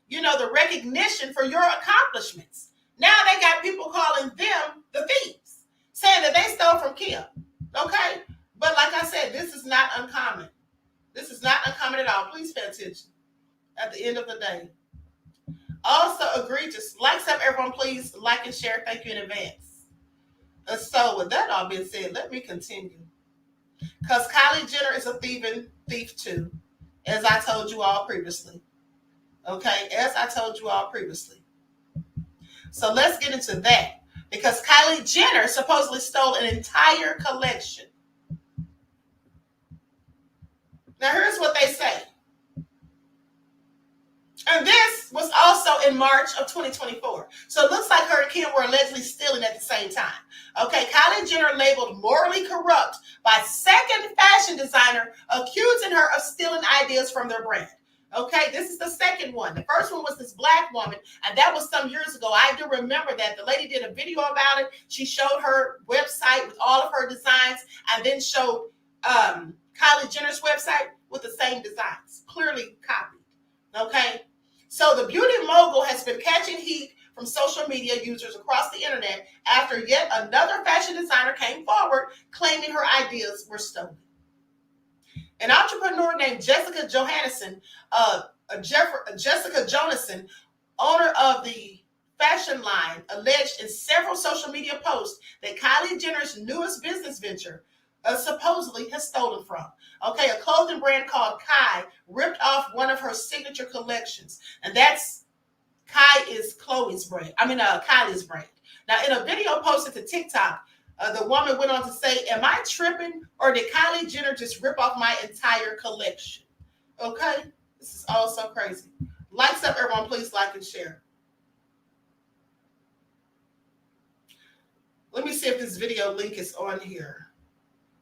S5: the recognition for your accomplishments. Now they got people calling them the thieves, saying that they stole from Kim. Okay? But like I said, this is not uncommon. This is not uncommon at all. Please pay attention at the end of the day. Also egregious. Likes up, everyone, please like and share. Thank you in advance. So with that all being said, let me continue. Because Kylie Jenner is a thief too, as I told you all previously. Okay, as I told you all previously. So let's get into that. Because Kylie Jenner supposedly stole an entire collection. Now here's what they say. And this was also in March of 2024. So it looks like her and Kim were allegedly stealing at the same time. Okay, Kylie Jenner labeled morally corrupt by second fashion designer accusing her of stealing ideas from their brand. Okay, this is the second one. The first one was this black woman, and that was some years ago. I do remember that. The lady did a video about it. She showed her website with all of her designs and then showed Kylie Jenner's website with the same designs, clearly copied. Okay, so the beauty mogul has been catching heat from social media users across the internet after yet another fashion designer came forward claiming her ideas were stolen. An entrepreneur named Jessica Johannesson, owner of the fashion line, alleged in several social media posts that Kylie Jenner's newest business venture supposedly has stolen from. Okay, a clothing brand called Kai ripped off one of her signature collections, and that's Kai is Chloe's brand. Kylie's brand. Now, in a video posted to TikTok, the woman went on to say, "Am I tripping, or did Kylie Jenner just rip off my entire collection?" Okay, this is all so crazy. Likes up, everyone. Please like and share. Let me see if this video link is on here.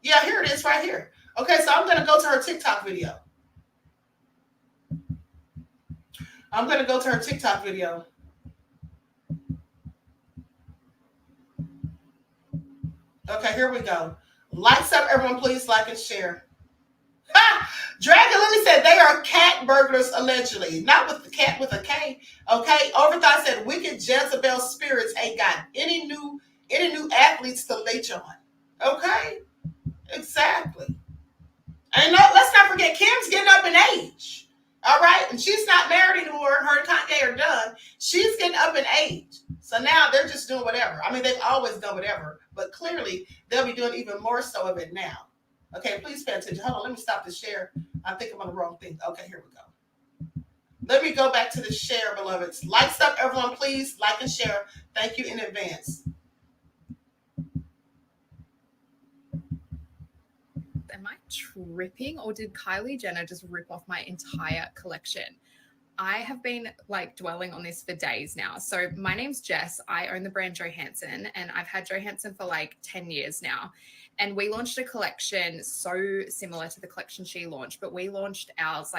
S5: Yeah, here it is right here. Okay, so I'm going to go to her TikTok video. Okay, here we go. Lights up, everyone. Please like and share. Dragon Lily said they are cat burglars allegedly. Not with the cat with a K. Okay. Overthought said wicked Jezebel spirits ain't got any new athletes to leech on. Okay. Exactly. And let's not forget Kim's getting up in age. All right. And she's not married anymore. Her and Kanye are done. She's getting up in age. So now they're just doing whatever. I mean, they've always done whatever, but clearly they'll be doing even more so of it now. Okay, please pay attention. Hold on, let me stop the share. I think I'm on the wrong thing. Okay, here we go. Let me go back to the share, beloveds. Likes up, everyone, please. Like and share. Thank you in advance.
S8: Am I tripping, or did Kylie Jenner just rip off my entire collection? I have been dwelling on this for days now. So my name's Jess. I own the brand Johansson, and I've had Johansson for 10 years now. And we launched a collection so similar to the collection she launched, but we launched ours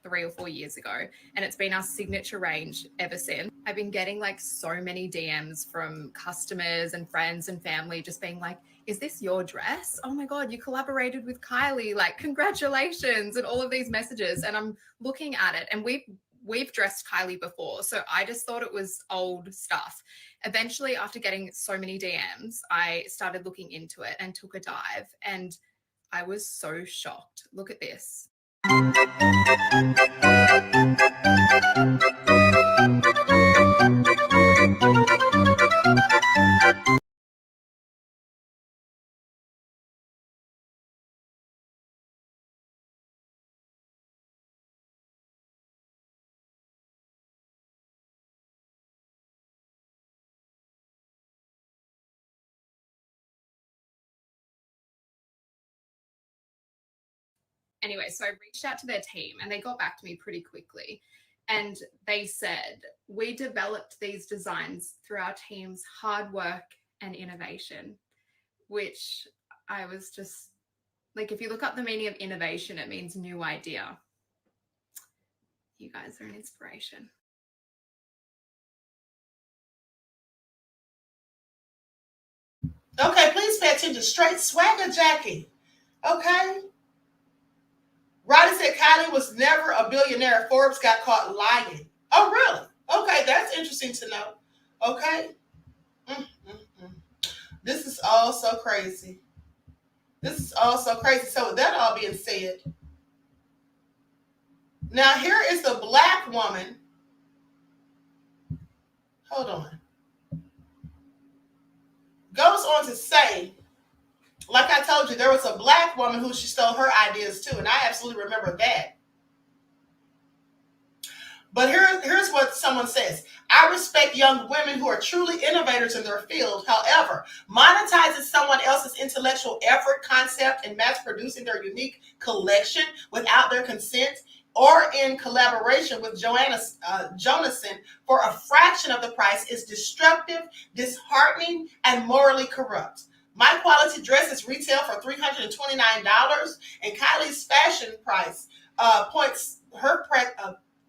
S8: 3 or 4 years ago, and it's been our signature range ever since. I've been getting so many DMs from customers and friends and family just being like, "Is this your dress? Oh my God, you collaborated with Kylie, congratulations," and all of these messages. And I'm looking at it, and we've dressed Kylie before, so I just thought it was old stuff. Eventually, after getting so many DMs, I started looking into it and took a dive, and I was so shocked. Look at this. Anyway, so I reached out to their team and they got back to me pretty quickly. And they said, "We developed these designs through our team's hard work and innovation," which I was just if you look up the meaning of innovation, it means new idea. You guys are an inspiration.
S5: Okay, please pay attention. Straight swagger, Jackie. Okay. Roddy said Kylie was never a billionaire. Forbes got caught lying. Oh, really? Okay, that's interesting to know. Okay. This is all so crazy. So with that all being said, now here is the black woman. Hold on. Goes on to say, like I told you, there was a black woman who she stole her ideas too, and I absolutely remember that. But here's what someone says. I respect young women who are truly innovators in their field. However, monetizing someone else's intellectual effort, concept, and mass producing their unique collection without their consent or in collaboration with Jonason for a fraction of the price is destructive, disheartening, and morally corrupt. My quality dresses retail for $329, and Kylie's fashion price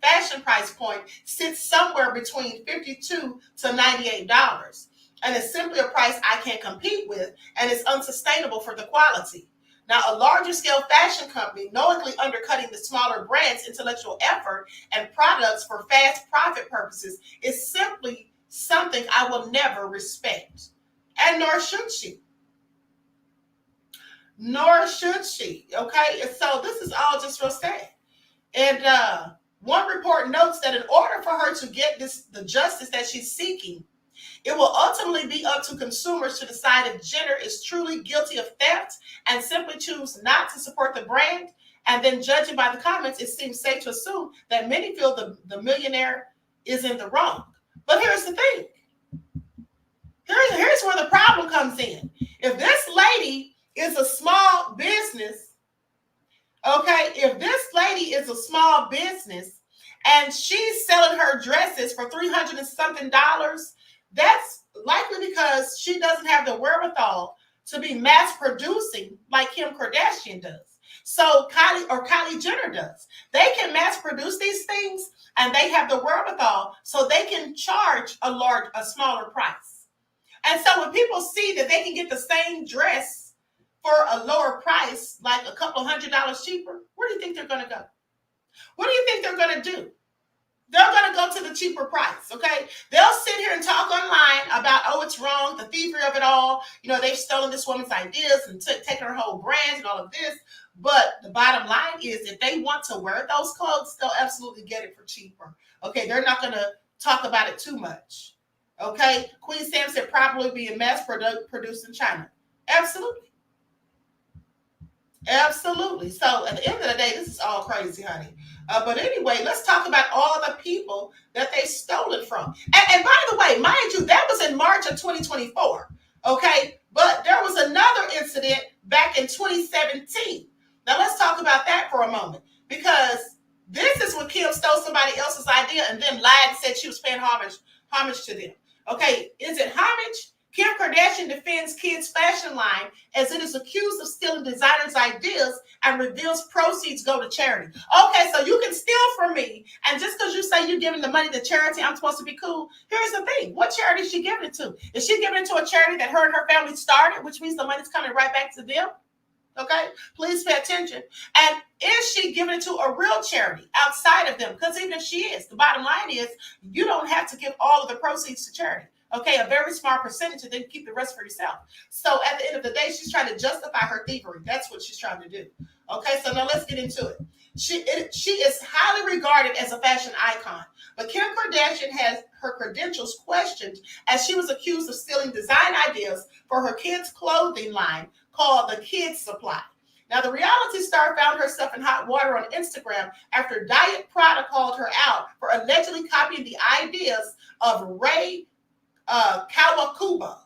S5: fashion price point sits somewhere between $52 to $98, and it's simply a price I can't compete with, and it's unsustainable for the quality. Now, a larger scale fashion company knowingly undercutting the smaller brand's intellectual effort and products for fast profit purposes is simply something I will never respect, and nor should she. Nor should she. Okay, and so this is all just real sad. And one report notes that in order for her to get the justice that she's seeking, it will ultimately be up to consumers to decide if Jenner is truly guilty of theft and simply choose not to support the brand. And then, judging by the comments, it seems safe to assume that many feel the millionaire is in the wrong. But here's the thing. Here's where the problem comes in. If this lady is a small business, okay, if this lady is a small business and she's selling her dresses for $300 and something, that's likely because she doesn't have the wherewithal to be mass producing like Kim Kardashian does. So Kylie Jenner does. They can mass produce these things and they have the wherewithal so they can charge a smaller price. And so when people see that they can get the same dress for a lower price, like a couple $100 cheaper, where do you think they're going to go? What do you think they're going to do? They're going to go to the cheaper price, okay? They'll sit here and talk online about, oh, it's wrong, the thievery of it all. You know, they've stolen this woman's ideas and taken her whole brand and all of this. But the bottom line is, if they want to wear those clothes, they'll absolutely get it for cheaper, okay? They're not going to talk about it too much, okay? Queen Sam said probably being mass produced in China. Absolutely. Absolutely. So at the end of the day, this is all crazy, honey. But anyway, let's talk about all the people that they stole it from. And by the way, mind you, that was in March of 2024. Okay. But there was another incident back in 2017. Now let's talk about that for a moment, because this is when Kim stole somebody else's idea and then lied and said she was paying homage to them. Okay. Is it homage? Kim Kardashian defends kids' fashion line as it is accused of stealing designers' ideas and reveals proceeds go to charity. Okay, so you can steal from me, and just because you say you're giving the money to charity, I'm supposed to be cool. Here's the thing. What charity is she giving it to? Is she giving it to a charity that her and her family started, which means the money's coming right back to them? Okay, please pay attention. And is she giving it to a real charity outside of them? Because even if she is, the bottom line is you don't have to give all of the proceeds to charity. Okay, a very small percentage, and then keep the rest for yourself. So at the end of the day, she's trying to justify her thievery. That's what she's trying to do. Okay, so now let's get into it. She is highly regarded as a fashion icon, but Kim Kardashian has her credentials questioned as she was accused of stealing design ideas for her kids' clothing line called the Kids Supply. Now, the reality star found herself in hot water on Instagram after Diet Prada called her out for allegedly copying the ideas of Ray Kawakubo,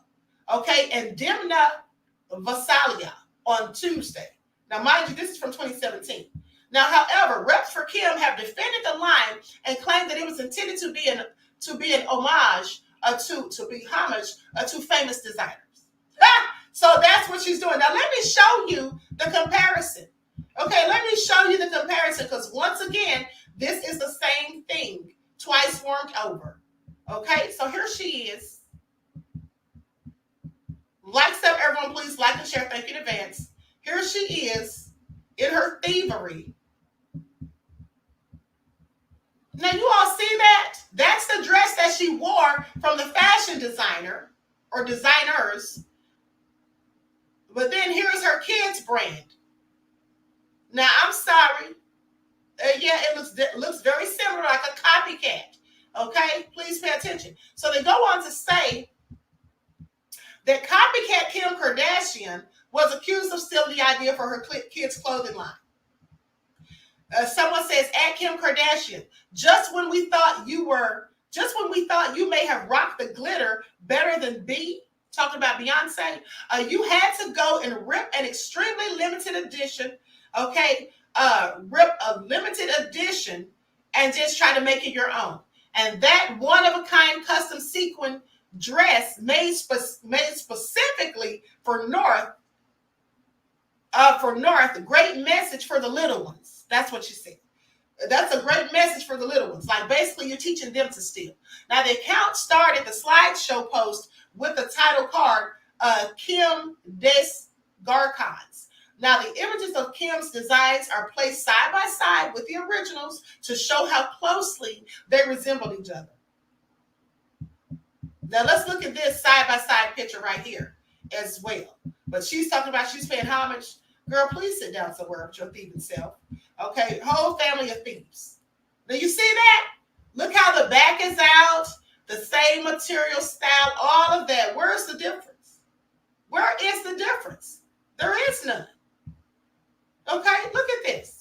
S5: okay, and Dimna Vasalia on Tuesday. Now, mind you, this is from 2017. Now, however, reps for Kim have defended the line and claimed that it was intended to be an homage to famous designers. So that's what she's doing. Now, let me show you the comparison. Okay, let me show you the comparison, because once again, this is the same thing twice warmed over. Okay, so here she is. Like stuff, everyone, please like and share. Thank you in advance. Here she is in her thievery. Now, you all see that? That's the dress that she wore from the fashion designer or designers. But then here's her kids' brand. Now, I'm sorry. Yeah, it looks very similar, like a copycat. Okay, please pay attention. So they go on to say that copycat Kim Kardashian was accused of stealing the idea for her kids' clothing line. Someone says, at Kim Kardashian, just when we thought you may have rocked the glitter better than B, talking about Beyonce, you had to go and rip an extremely limited edition, okay, rip a limited edition and just try to make it your own. And that one-of-a-kind custom sequin dress made specifically for North, great message for the little ones. That's what she said. That's a great message for the little ones. Like, basically, you're teaching them to steal. Now, the account started the slideshow post with the title card, Kim Des Garcons. Now, the images of Kim's designs are placed side by side with the originals to show how closely they resemble each other. Now, let's look at this side-by-side picture right here as well. But she's talking about she's paying homage. Girl, please sit down somewhere with your thieving self. Okay, whole family of thieves. Now, you see that? Look how the back is out, the same material style, all of that. Where's the difference? Where is the difference? There is none. Okay, look at this.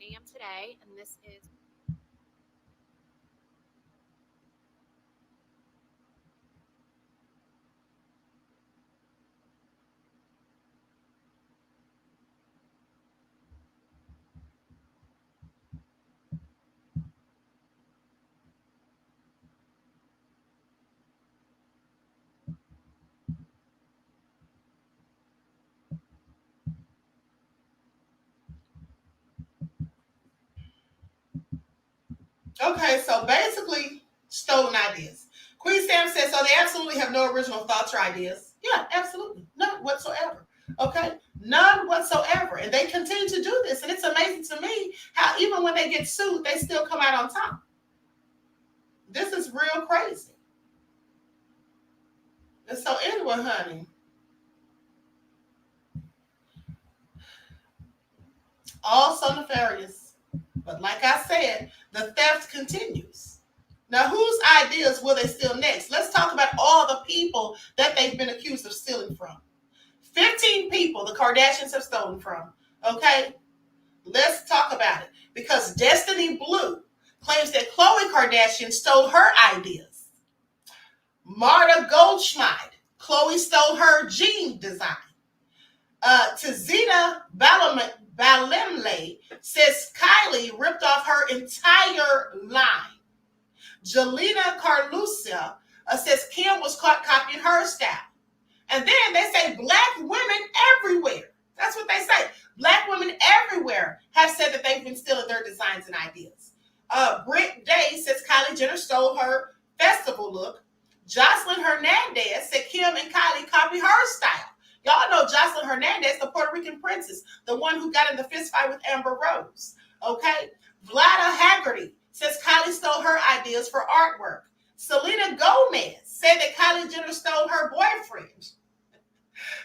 S9: A.m. today, and this is
S5: Okay, so basically, stolen ideas. Queen Sam says, so they absolutely have no original thoughts or ideas. Yeah, absolutely. None whatsoever. Okay? None whatsoever. And they continue to do this. And it's amazing to me how even when they get sued, they still come out on top. This is real crazy. And so anyway, honey, all so nefarious. But like I said, the theft continues. Now, whose ideas will they steal next? Let's talk about all the people that they've been accused of stealing from. 15 people the Kardashians have stolen from. Okay? Let's talk about it. Because Destiny Blue claims that Khloe Kardashian stole her ideas. Marta Goldschmidt, Khloe stole her jean design. Tazita Balemle says Kylie ripped off her entire line. Jelena Carlucia says Kim was caught copying her style. And then they say black women everywhere. That's what they say. Black women everywhere have said that they've been stealing their designs and ideas. Britt Day says Kylie Jenner stole her festival look. Jocelyn Hernandez said Kim and Kylie copy her style. Y'all know Jocelyn Hernandez, the Puerto Rican princess, the one who got in the fist fight with Amber Rose. Okay? Vlada Haggerty says Kylie stole her ideas for artwork. Selena Gomez said that Kylie Jenner stole her boyfriend.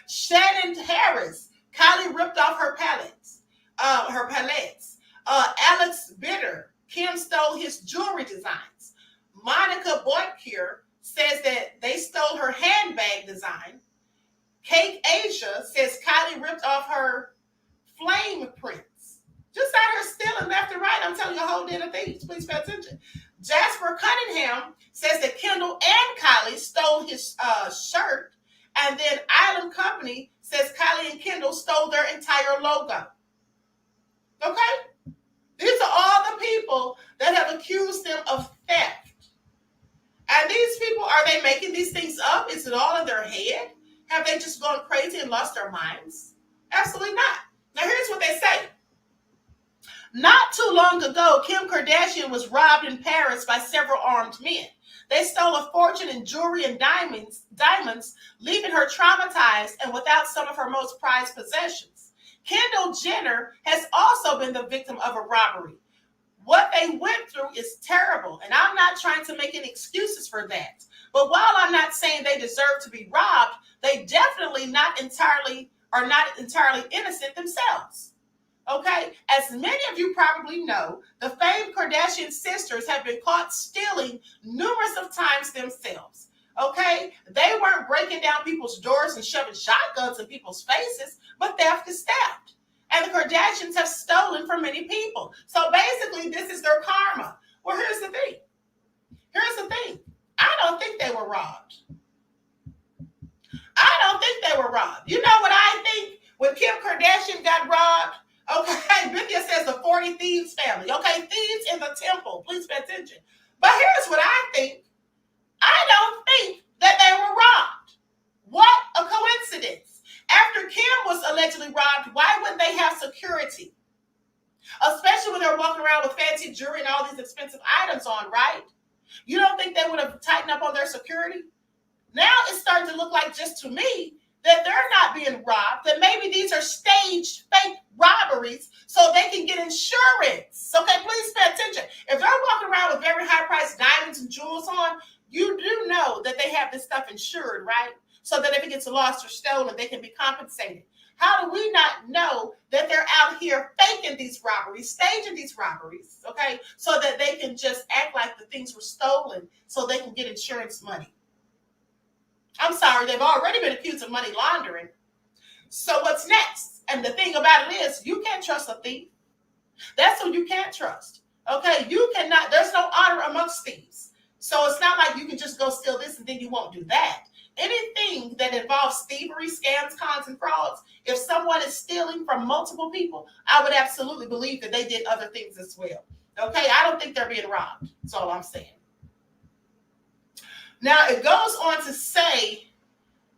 S5: Shannon Harris, Kylie ripped off her palettes. Alex Bitter, Kim stole his jewelry designs. Monica Boykier says that they stole her handbag design. Cake Asia says Kylie ripped off her flame prints. Just out here stealing left and right. I'm telling you, a whole den of thieves. Please pay attention. Jasper Cunningham says that Kendall and Kylie stole his shirt. And then Island Company says Kylie and Kendall stole their entire logo. Okay? These are all the people that have accused them of theft. And these people, are they making these things up? Is it all in their head? Have they just gone crazy and lost their minds? Absolutely not. Now, here's what they say. Not too long ago, Kim Kardashian was robbed in Paris by several armed men. They stole a fortune in jewelry and diamonds, leaving her traumatized and without some of her most prized possessions. Kendall Jenner has also been the victim of a robbery. What they went through is terrible, and I'm not trying to make any excuses for that. But while I'm not saying they deserve to be robbed, they definitely are not entirely innocent themselves. Okay, as many of you probably know, the famed Kardashian sisters have been caught stealing numerous of times themselves. Okay, they weren't breaking down people's doors and shoving shotguns in people's faces, but theft is theft. And the Kardashians have stolen from many people. So basically, this is their karma. Well, here's the thing. I don't think they were robbed. You know what I think? When Kim Kardashian got robbed, okay, Britney says the 40 Thieves family. Okay, thieves in the temple. Please pay attention. But here's what I think. I don't think that they were robbed. What a coincidence. After Kim was allegedly robbed, why wouldn't they have security? Especially when they're walking around with fancy jewelry and all these expensive items on, right? You don't think they would have tightened up on their security? Now it's starting to look like, just to me, that they're not being robbed, that maybe these are staged fake robberies so they can get insurance. Okay, please pay attention. If they're walking around with very high-priced diamonds and jewels on, you do know that they have this stuff insured, right? So that if it gets lost or stolen, they can be compensated. How do we not know that they're out here faking these robberies, staging these robberies, okay, so that they can just act like the things were stolen so they can get insurance money? I'm sorry, they've already been accused of money laundering. So what's next? And the thing about it is, you can't trust a thief. That's who you can't trust, okay? You cannot, there's no honor amongst thieves. So it's not like you can just go steal this and then you won't do that. Anything that involves thievery, scams, cons, and frauds, if someone is stealing from multiple people, I would absolutely believe that they did other things as well. Okay, I don't think they're being robbed. That's all I'm saying. Now, it goes on to say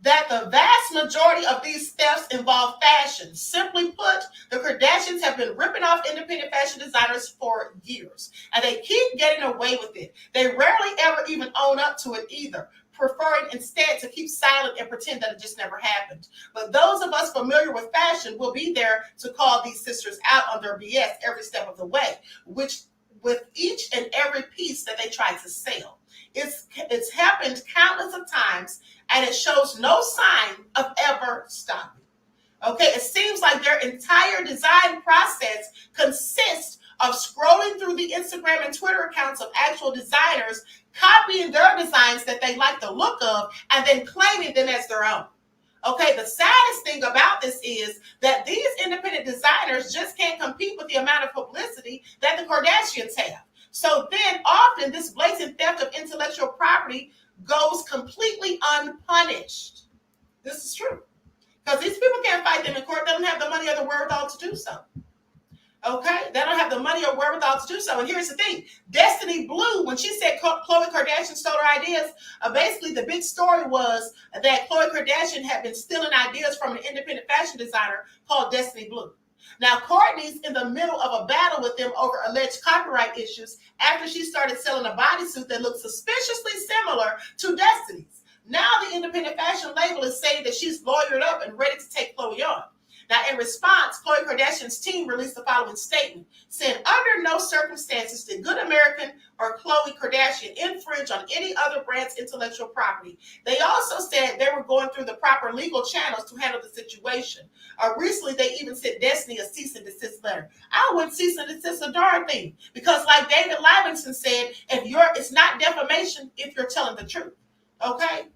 S5: that the vast majority of these thefts involve fashion. Simply put, the Kardashians have been ripping off independent fashion designers for years, and they keep getting away with it. They rarely ever even own up to it either, preferring instead to keep silent and pretend that it just never happened. But those of us familiar with fashion will be there to call these sisters out on their BS every step of the way, which with each and every piece that they try to sell. It's happened countless of times, and it shows no sign of ever stopping. Okay, it seems like their entire design process consists of scrolling through the Instagram and Twitter accounts of actual designers, copying their designs that they like the look of, and then claiming them as their own. Okay, the saddest thing about this is that these independent designers just can't compete with the amount of publicity that the Kardashians have. So then often this blatant theft of intellectual property goes completely unpunished. This is true. Because these people can't fight them in court. They don't have the money or the wherewithal to do so. Okay? They don't have the money or wherewithal to do so. And here's the thing. Destiny Blue, when she said Khloe Kardashian stole her ideas, basically the big story was that Khloe Kardashian had been stealing ideas from an independent fashion designer called Destiny Blue. Now, Kourtney's in the middle of a battle with them over alleged copyright issues after she started selling a bodysuit that looked suspiciously similar to Destiny's. Now, the independent fashion label is saying that she's lawyered up and ready to take Khloe on. Now, in response, Khloe Kardashian's team released the following statement, saying, under no circumstances did Good American or Khloe Kardashian infringe on any other brand's intellectual property. They also said they were going through the proper legal channels to handle the situation. Recently, they even sent Destiny a cease and desist letter. I wouldn't cease and desist a darn thing, because like David Livingston said, it's not defamation if you're telling the truth. Okay?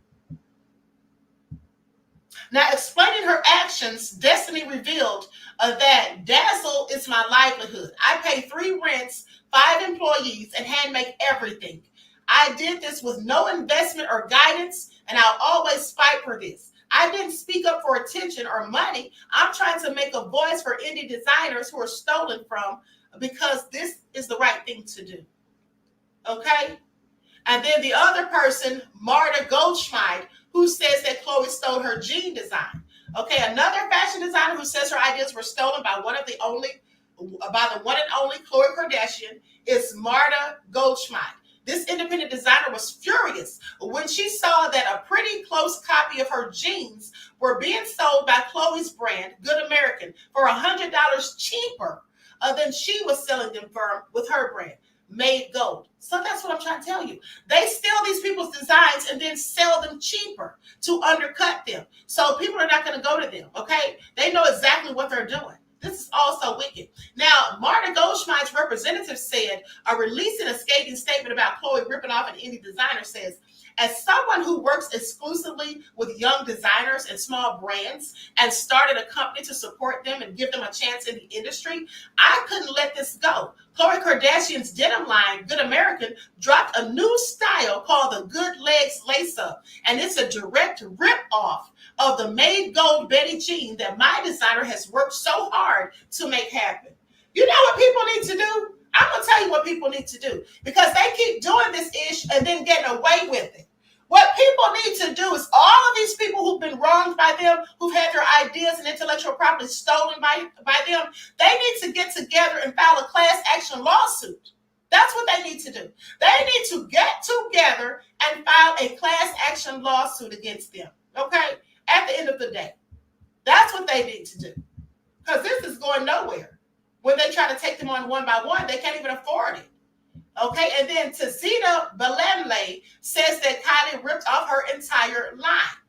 S5: Now, explaining her actions, Destiny revealed that Dazzle is my livelihood. I pay 3 rents, 5 employees, and hand make everything. I did this with no investment or guidance, and I'll always fight for this. I didn't speak up for attention or money. I'm trying to make a voice for indie designers who are stolen from, because this is the right thing to do. Okay? And then the other person, Marta Goldschmidt, who says that Khloe stole her jean design. Okay, another fashion designer who says her ideas were stolen by the one and only Khloe Kardashian is Marta Goldschmidt. This independent designer was furious when she saw that a pretty close copy of her jeans were being sold by Khloe's brand, Good American, for $100 cheaper than she was selling them for with her brand, Made Gold. So that's what I'm trying to tell you. They steal these people's designs and then sell them cheaper to undercut them. So people are not going to go to them, okay? They know exactly what they're doing. This is also wicked. Now, Marta Goldschmidt's representative said, releasing a scathing statement about Khloe ripping off an indie designer, says, as someone who works exclusively with young designers and small brands and started a company to support them and give them a chance in the industry, I couldn't let this go. Khloe Kardashian's denim line, Good American, dropped a new style called the Good Legs Lace Up, and it's a direct rip-off of the made gold Betty jean that my designer has worked so hard to make happen. You know what people need to do? I'm going to tell you what people need to do, because they keep doing this ish and then getting away with it. What people need to do is all of these people who've been wronged by them, who've had their ideas and intellectual property stolen by them, they need to get together and file a class action lawsuit. That's what they need to do. They need to get together and file a class action lawsuit against them, okay? At the end of the day. That's what they need to do. Because this is going nowhere. When they try to take them on one by one, they can't even afford it. Okay, and then Tazita Balemle says that Kylie ripped off her entire line.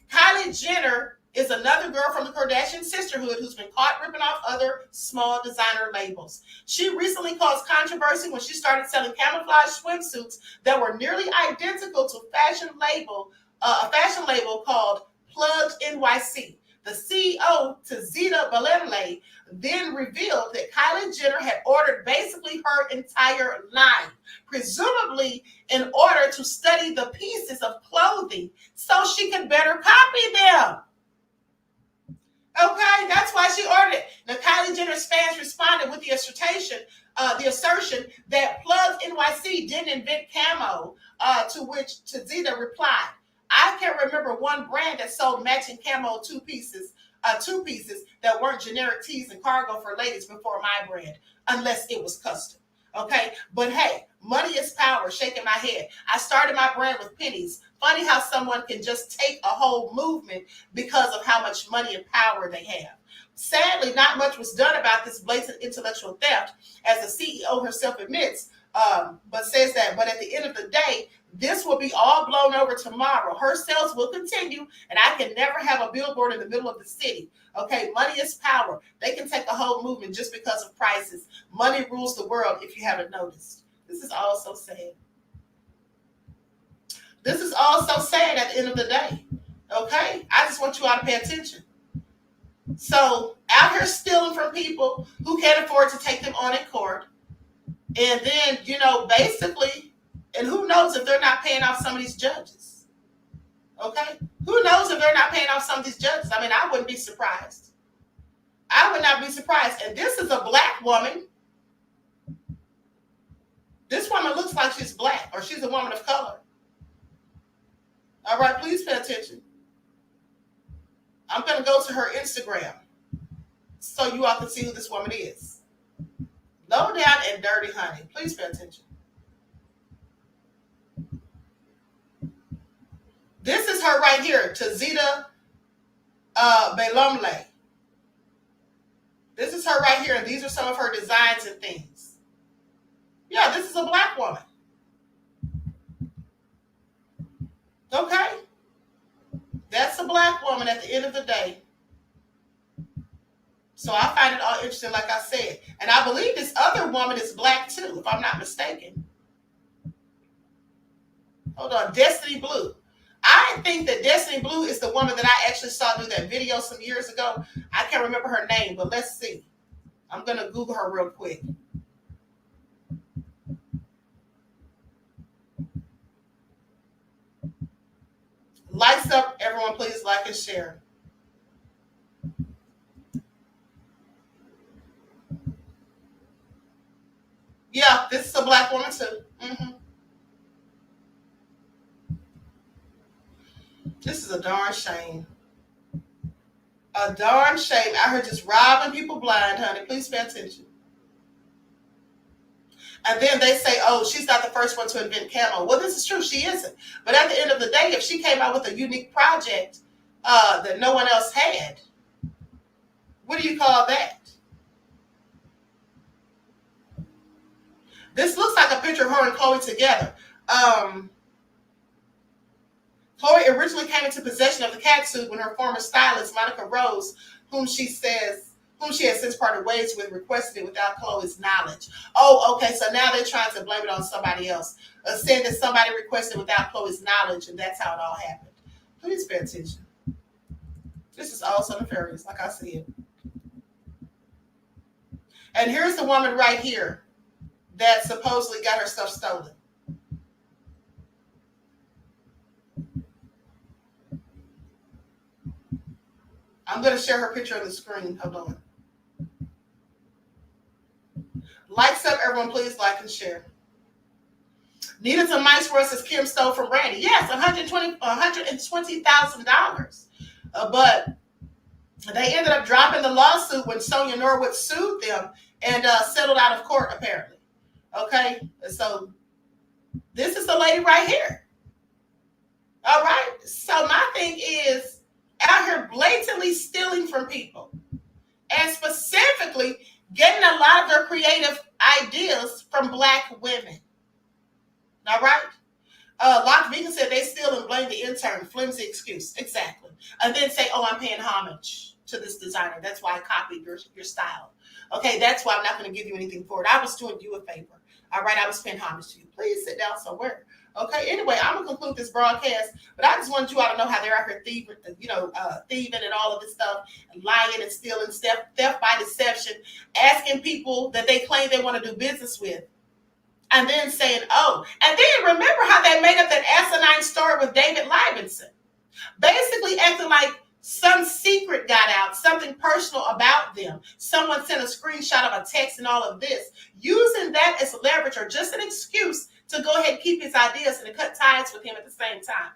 S5: Kylie Jenner is another girl from the Kardashian sisterhood who's been caught ripping off other small designer labels. She recently caused controversy when she started selling camouflage swimsuits that were nearly identical to a fashion label called Plugged NYC. The CEO, Tazita Balemle, then revealed that Kylie Jenner had ordered basically her entire line, presumably in order to study the pieces of clothing so she could better copy them. Okay, that's why she ordered it. Now, Kylie Jenner's fans responded with the assertion that Plugged NYC didn't invent camo, to which Tazita replied, I can remember one brand that sold matching camo two pieces that weren't generic tees and cargo for ladies before my brand, unless it was custom. Okay, but hey, money is power. Shaking my head. I started my brand with pennies. Funny how someone can just take a whole movement because of how much money and power they have. Sadly, not much was done about this blatant intellectual theft, as the CEO herself admits, but says that, but at the end of the day, this will be all blown over tomorrow. Her sales will continue, and I can never have a billboard in the middle of the city. Okay, money is power. They can take a whole movement just because of prices. Money rules the world, if you haven't noticed. This is all so sad. This is all so sad at the end of the day. Okay, I just want you all to pay attention. So, out here stealing from people who can't afford to take them on in court. And then, basically, and who knows if they're not paying off some of these judges? Okay? Who knows if they're not paying off some of these judges? I mean, I wouldn't be surprised. I would not be surprised. And this is a black woman. This woman looks like she's black, or she's a woman of color. All right, please pay attention. I'm going to go to her Instagram so you all can see who this woman is. Low down and dirty, honey. Please pay attention. This is her right here, Tazita Balemle. This is her right here, and these are some of her designs and things. Yeah, this is a black woman. Okay? That's a black woman at the end of the day. So I find it all interesting, like I said. And I believe this other woman is black too, if I'm not mistaken. Hold on, Destiny Blue. I think that Destiny Blue is the woman that I actually saw do that video some years ago. I can't remember her name, but let's see. I'm going to Google her real quick. Lights up, everyone, please like and share. Yeah, this is a black woman too. Mm-hmm. This is a darn shame. A darn shame. Out here just robbing people blind, honey. Please pay attention. And then they say, oh, she's not the first one to invent camo. Well, this is true. She isn't. But at the end of the day, if she came out with a unique project that no one else had, what do you call that? This looks like a picture of her and Khloe together. Khloe originally came into possession of the cat suit when her former stylist, Monica Rose, whom she whom she had since parted ways with, requested it without Chloe's knowledge. Oh, okay, so now they're trying to blame it on somebody else, saying that somebody requested without Chloe's knowledge, and that's how it all happened. Please pay attention. This is also nefarious, like I said. And here's the woman right here that supposedly got her stuff stolen. I'm going to share her picture on the screen. Hold on. Likes up, everyone, please like and share. Needed some mice for us as Kim stole from Randy. Yes, $120,000. But they ended up dropping the lawsuit when Sonia Norwood sued them and settled out of court, apparently. Okay, so this is the lady right here. All right, so my thing is out here blatantly stealing from people and specifically getting a lot of their creative ideas from Black women. All right? Lock Vegan said they steal and blame the intern. Flimsy excuse. Exactly. And then say, oh, I'm paying homage to this designer. That's why I copied your style. Okay, that's why I'm not going to give you anything for it. I was doing you a favor. All right, I was paying homage to you. Please sit down somewhere. Okay, anyway, I'm going to conclude this broadcast, but I just wanted you all to know how they're out here thieving and all of this stuff, and lying and stealing, theft by deception, asking people that they claim they want to do business with, and then saying, oh, and then remember how they made up that asinine story with David Libenson, basically acting like some secret got out, something personal about them. Someone sent a screenshot of a text and all of this, using that as leverage or just an excuse to go ahead and keep his ideas and to cut ties with him at the same time.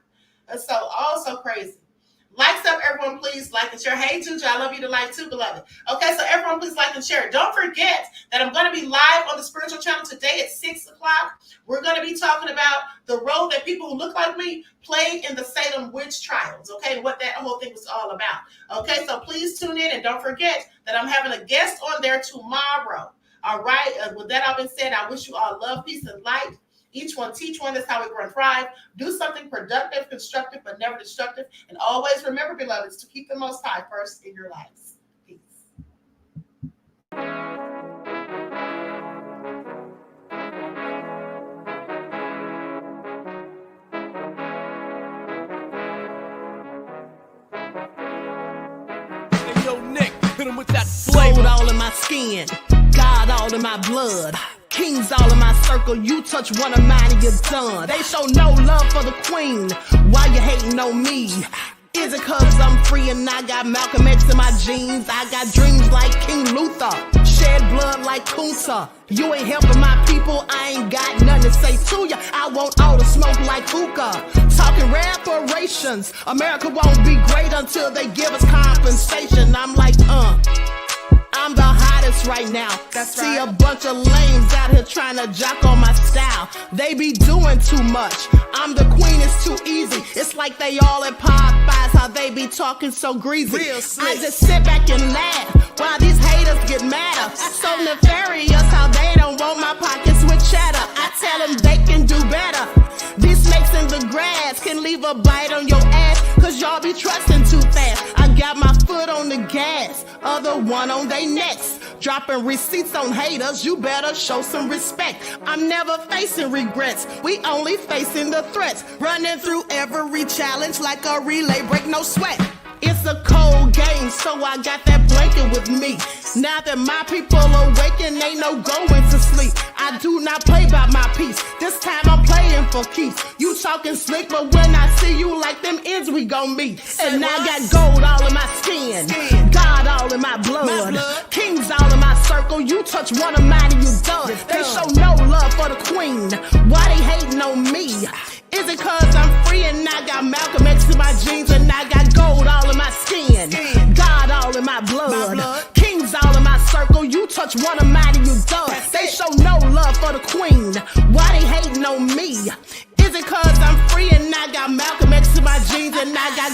S5: And so, also crazy. Likes up, everyone, please like and share. Hey, Juju, I love you to like too, beloved. Okay, so everyone, please like and share. Don't forget that I'm going to be live on the spiritual channel today at 6 o'clock. We're going to be talking about the role that people who look like me played in the Salem witch trials, okay, and what that whole thing was all about. Okay, so please tune in, and don't forget that I'm having a guest on there tomorrow. All right, with that all been said, I wish you all love, peace, and light. Each one teach one. That's how we grow and thrive. Do something productive, constructive, but never destructive. And always remember, beloveds, to keep the Most High first in your lives. Peace.
S10: Hey, yo, Nick, hit him with that flavor.
S2: Gold all in my skin, God all in my blood. Kings all in my circle, you touch one of mine and you're done. They show no love for the queen, why you hating on me? Is it cause I'm free and I got Malcolm X in my jeans? I got dreams like King Luther, shed blood like Kunta. You ain't helping my people, I ain't got nothing to say to ya. I want all the smoke like hookah. Talking reparations, America won't be great until they give us compensation. I'm like, I'm the hottest right now. That's See right. A bunch of lames out here trying to jock on my style. They be doing too much. I'm the queen, it's too easy. It's like they all at Popeyes, how they be talking so greasy. I just sit back and laugh while these haters get madder. So nefarious how they don't want my pockets with cheddar. I tell them they can do better. These snakes in the grass can leave a bite on your ass, cause y'all be trusting too fast. I got my foot on the gas, other one on they necks. Dropping receipts on haters, you better show some respect. I'm never facing regrets, we only facing the threats. Running through every challenge like a relay, break no sweat. It's a cold game, so I got that blanket with me. Now that my people awaken, ain't no going to sleep. I do not play by my piece. This time I'm playing for keeps. You talking slick, but when I see you like them ends, we gon' meet. And I got gold all in my skin, God all in my blood. Kings all in my circle. You touch one of mine and you done. They show no love for the queen. Why they hating on me? Is it cause I'm free and I got Malcolm X in my jeans and I got gold all in my skin, God all in my blood. Kings all in my circle. You touch one of mine and you done. They show no love for the queen. Why they hating on me? Is it cause I'm free and I got Malcolm X in my jeans and I got